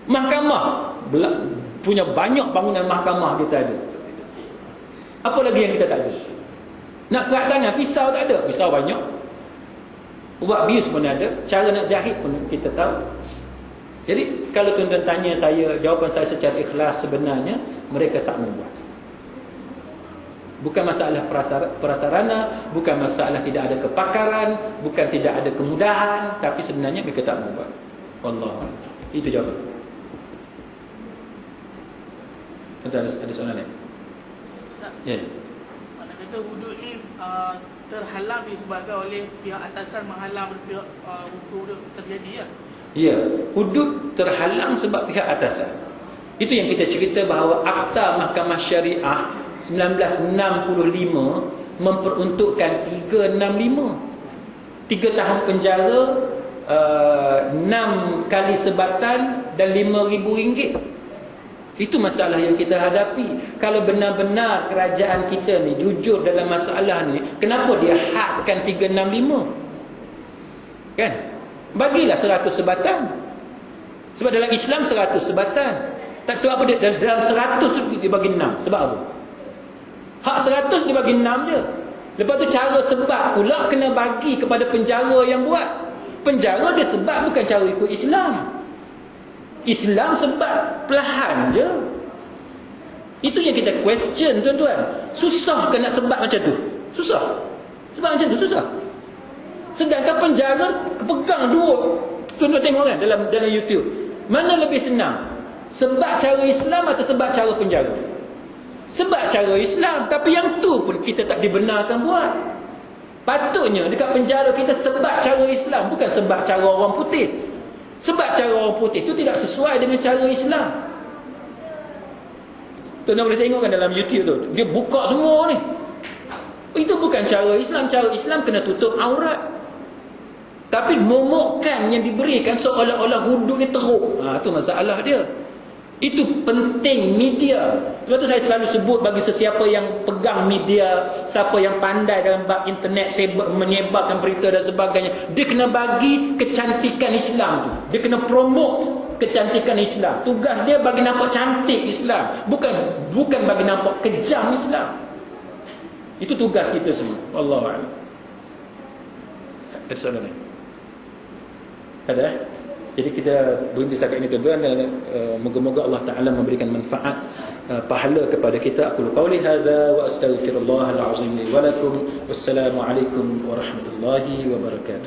Mahkamah punya banyak bangunan mahkamah kita ada. Apa lagi yang kita tak ada? Nak kerat tangan, pisau tak ada. Pisau banyak. Ubat bius pun ada. Cara nak jahit pun kita tahu. Jadi kalau tuan-tuan tanya saya, jawapan saya secara ikhlas, sebenarnya mereka tak membuat. Bukan masalah prasarana, bukan masalah tidak ada kepakaran, bukan tidak ada kemudahan, tapi sebenarnya mereka tak membuat. Wallah. Itu jawapan. Tuan-tuan ada soalan ni? Ustaz, Ya. mana kata wuduk ni terhalang disebabkan oleh pihak atasan menghalang pihak wuduk terjadi ya? Ya, hudud terhalang sebab pihak atasan. Itu yang kita cerita bahawa Akta Mahkamah Syariah 1965 memperuntukkan 365. 3 tahun penjara, 6 kali sebatan dan RM5,000. Itu masalah yang kita hadapi. Kalau benar-benar kerajaan kita ni jujur dalam masalah ni, kenapa dia hadkan 365? Kan? Bagilah 100 sebatan. Sebab dalam Islam 100 sebatan. Tak sebab apa dia dalam 100 dia bagi 6. Sebab apa? Hak 100 dia bagi 6 je. Lepas tu cara sebab pula kena bagi kepada penjara yang buat. Penjara dia sebab bukan cara ikut Islam. Islam sebab perlahan je. Itu yang kita question tuan-tuan. Susah ke nak sebab macam tu? Susah. Sebab macam tu susah. Sedangkan penjara pegang dua. Tuan-tuan tengok kan dalam YouTube. Mana lebih senang? Sebab cara Islam atau sebab cara penjara? Sebab cara Islam. Tapi yang tu pun kita tak dibenarkan buat. Patutnya dekat penjara kita sebab cara Islam, bukan sebab cara orang putih. Sebab cara orang putih itu tidak sesuai dengan cara Islam. Tuan-tuan boleh tengok kan dalam YouTube tu, dia buka semua ni. Itu bukan cara Islam. Cara Islam kena tutup aurat. Tapi momokkan yang diberikan seolah-olah hudud ni teruk. Itu masalah dia. Itu penting media. Sebab tu saya selalu sebut bagi sesiapa yang pegang media, siapa yang pandai dalam bab internet, menyebarkan berita dan sebagainya, dia kena bagi kecantikan Islam tu. Dia kena promote kecantikan Islam. Tugas dia bagi nampak cantik Islam, bukan bagi nampak kejam Islam. Itu tugas kita semua. Wallahu a'lam. Ada soalan lain? Ada? Jadi kita berhenti setakat ini tuan-tuan. Moga-moga Allah Ta'ala memberikan manfaat, pahala kepada kita. Aku qauli hadza wa astaghfirullahal azim li wa lakum. Wassalamualaikum warahmatullahi wabarakatuh.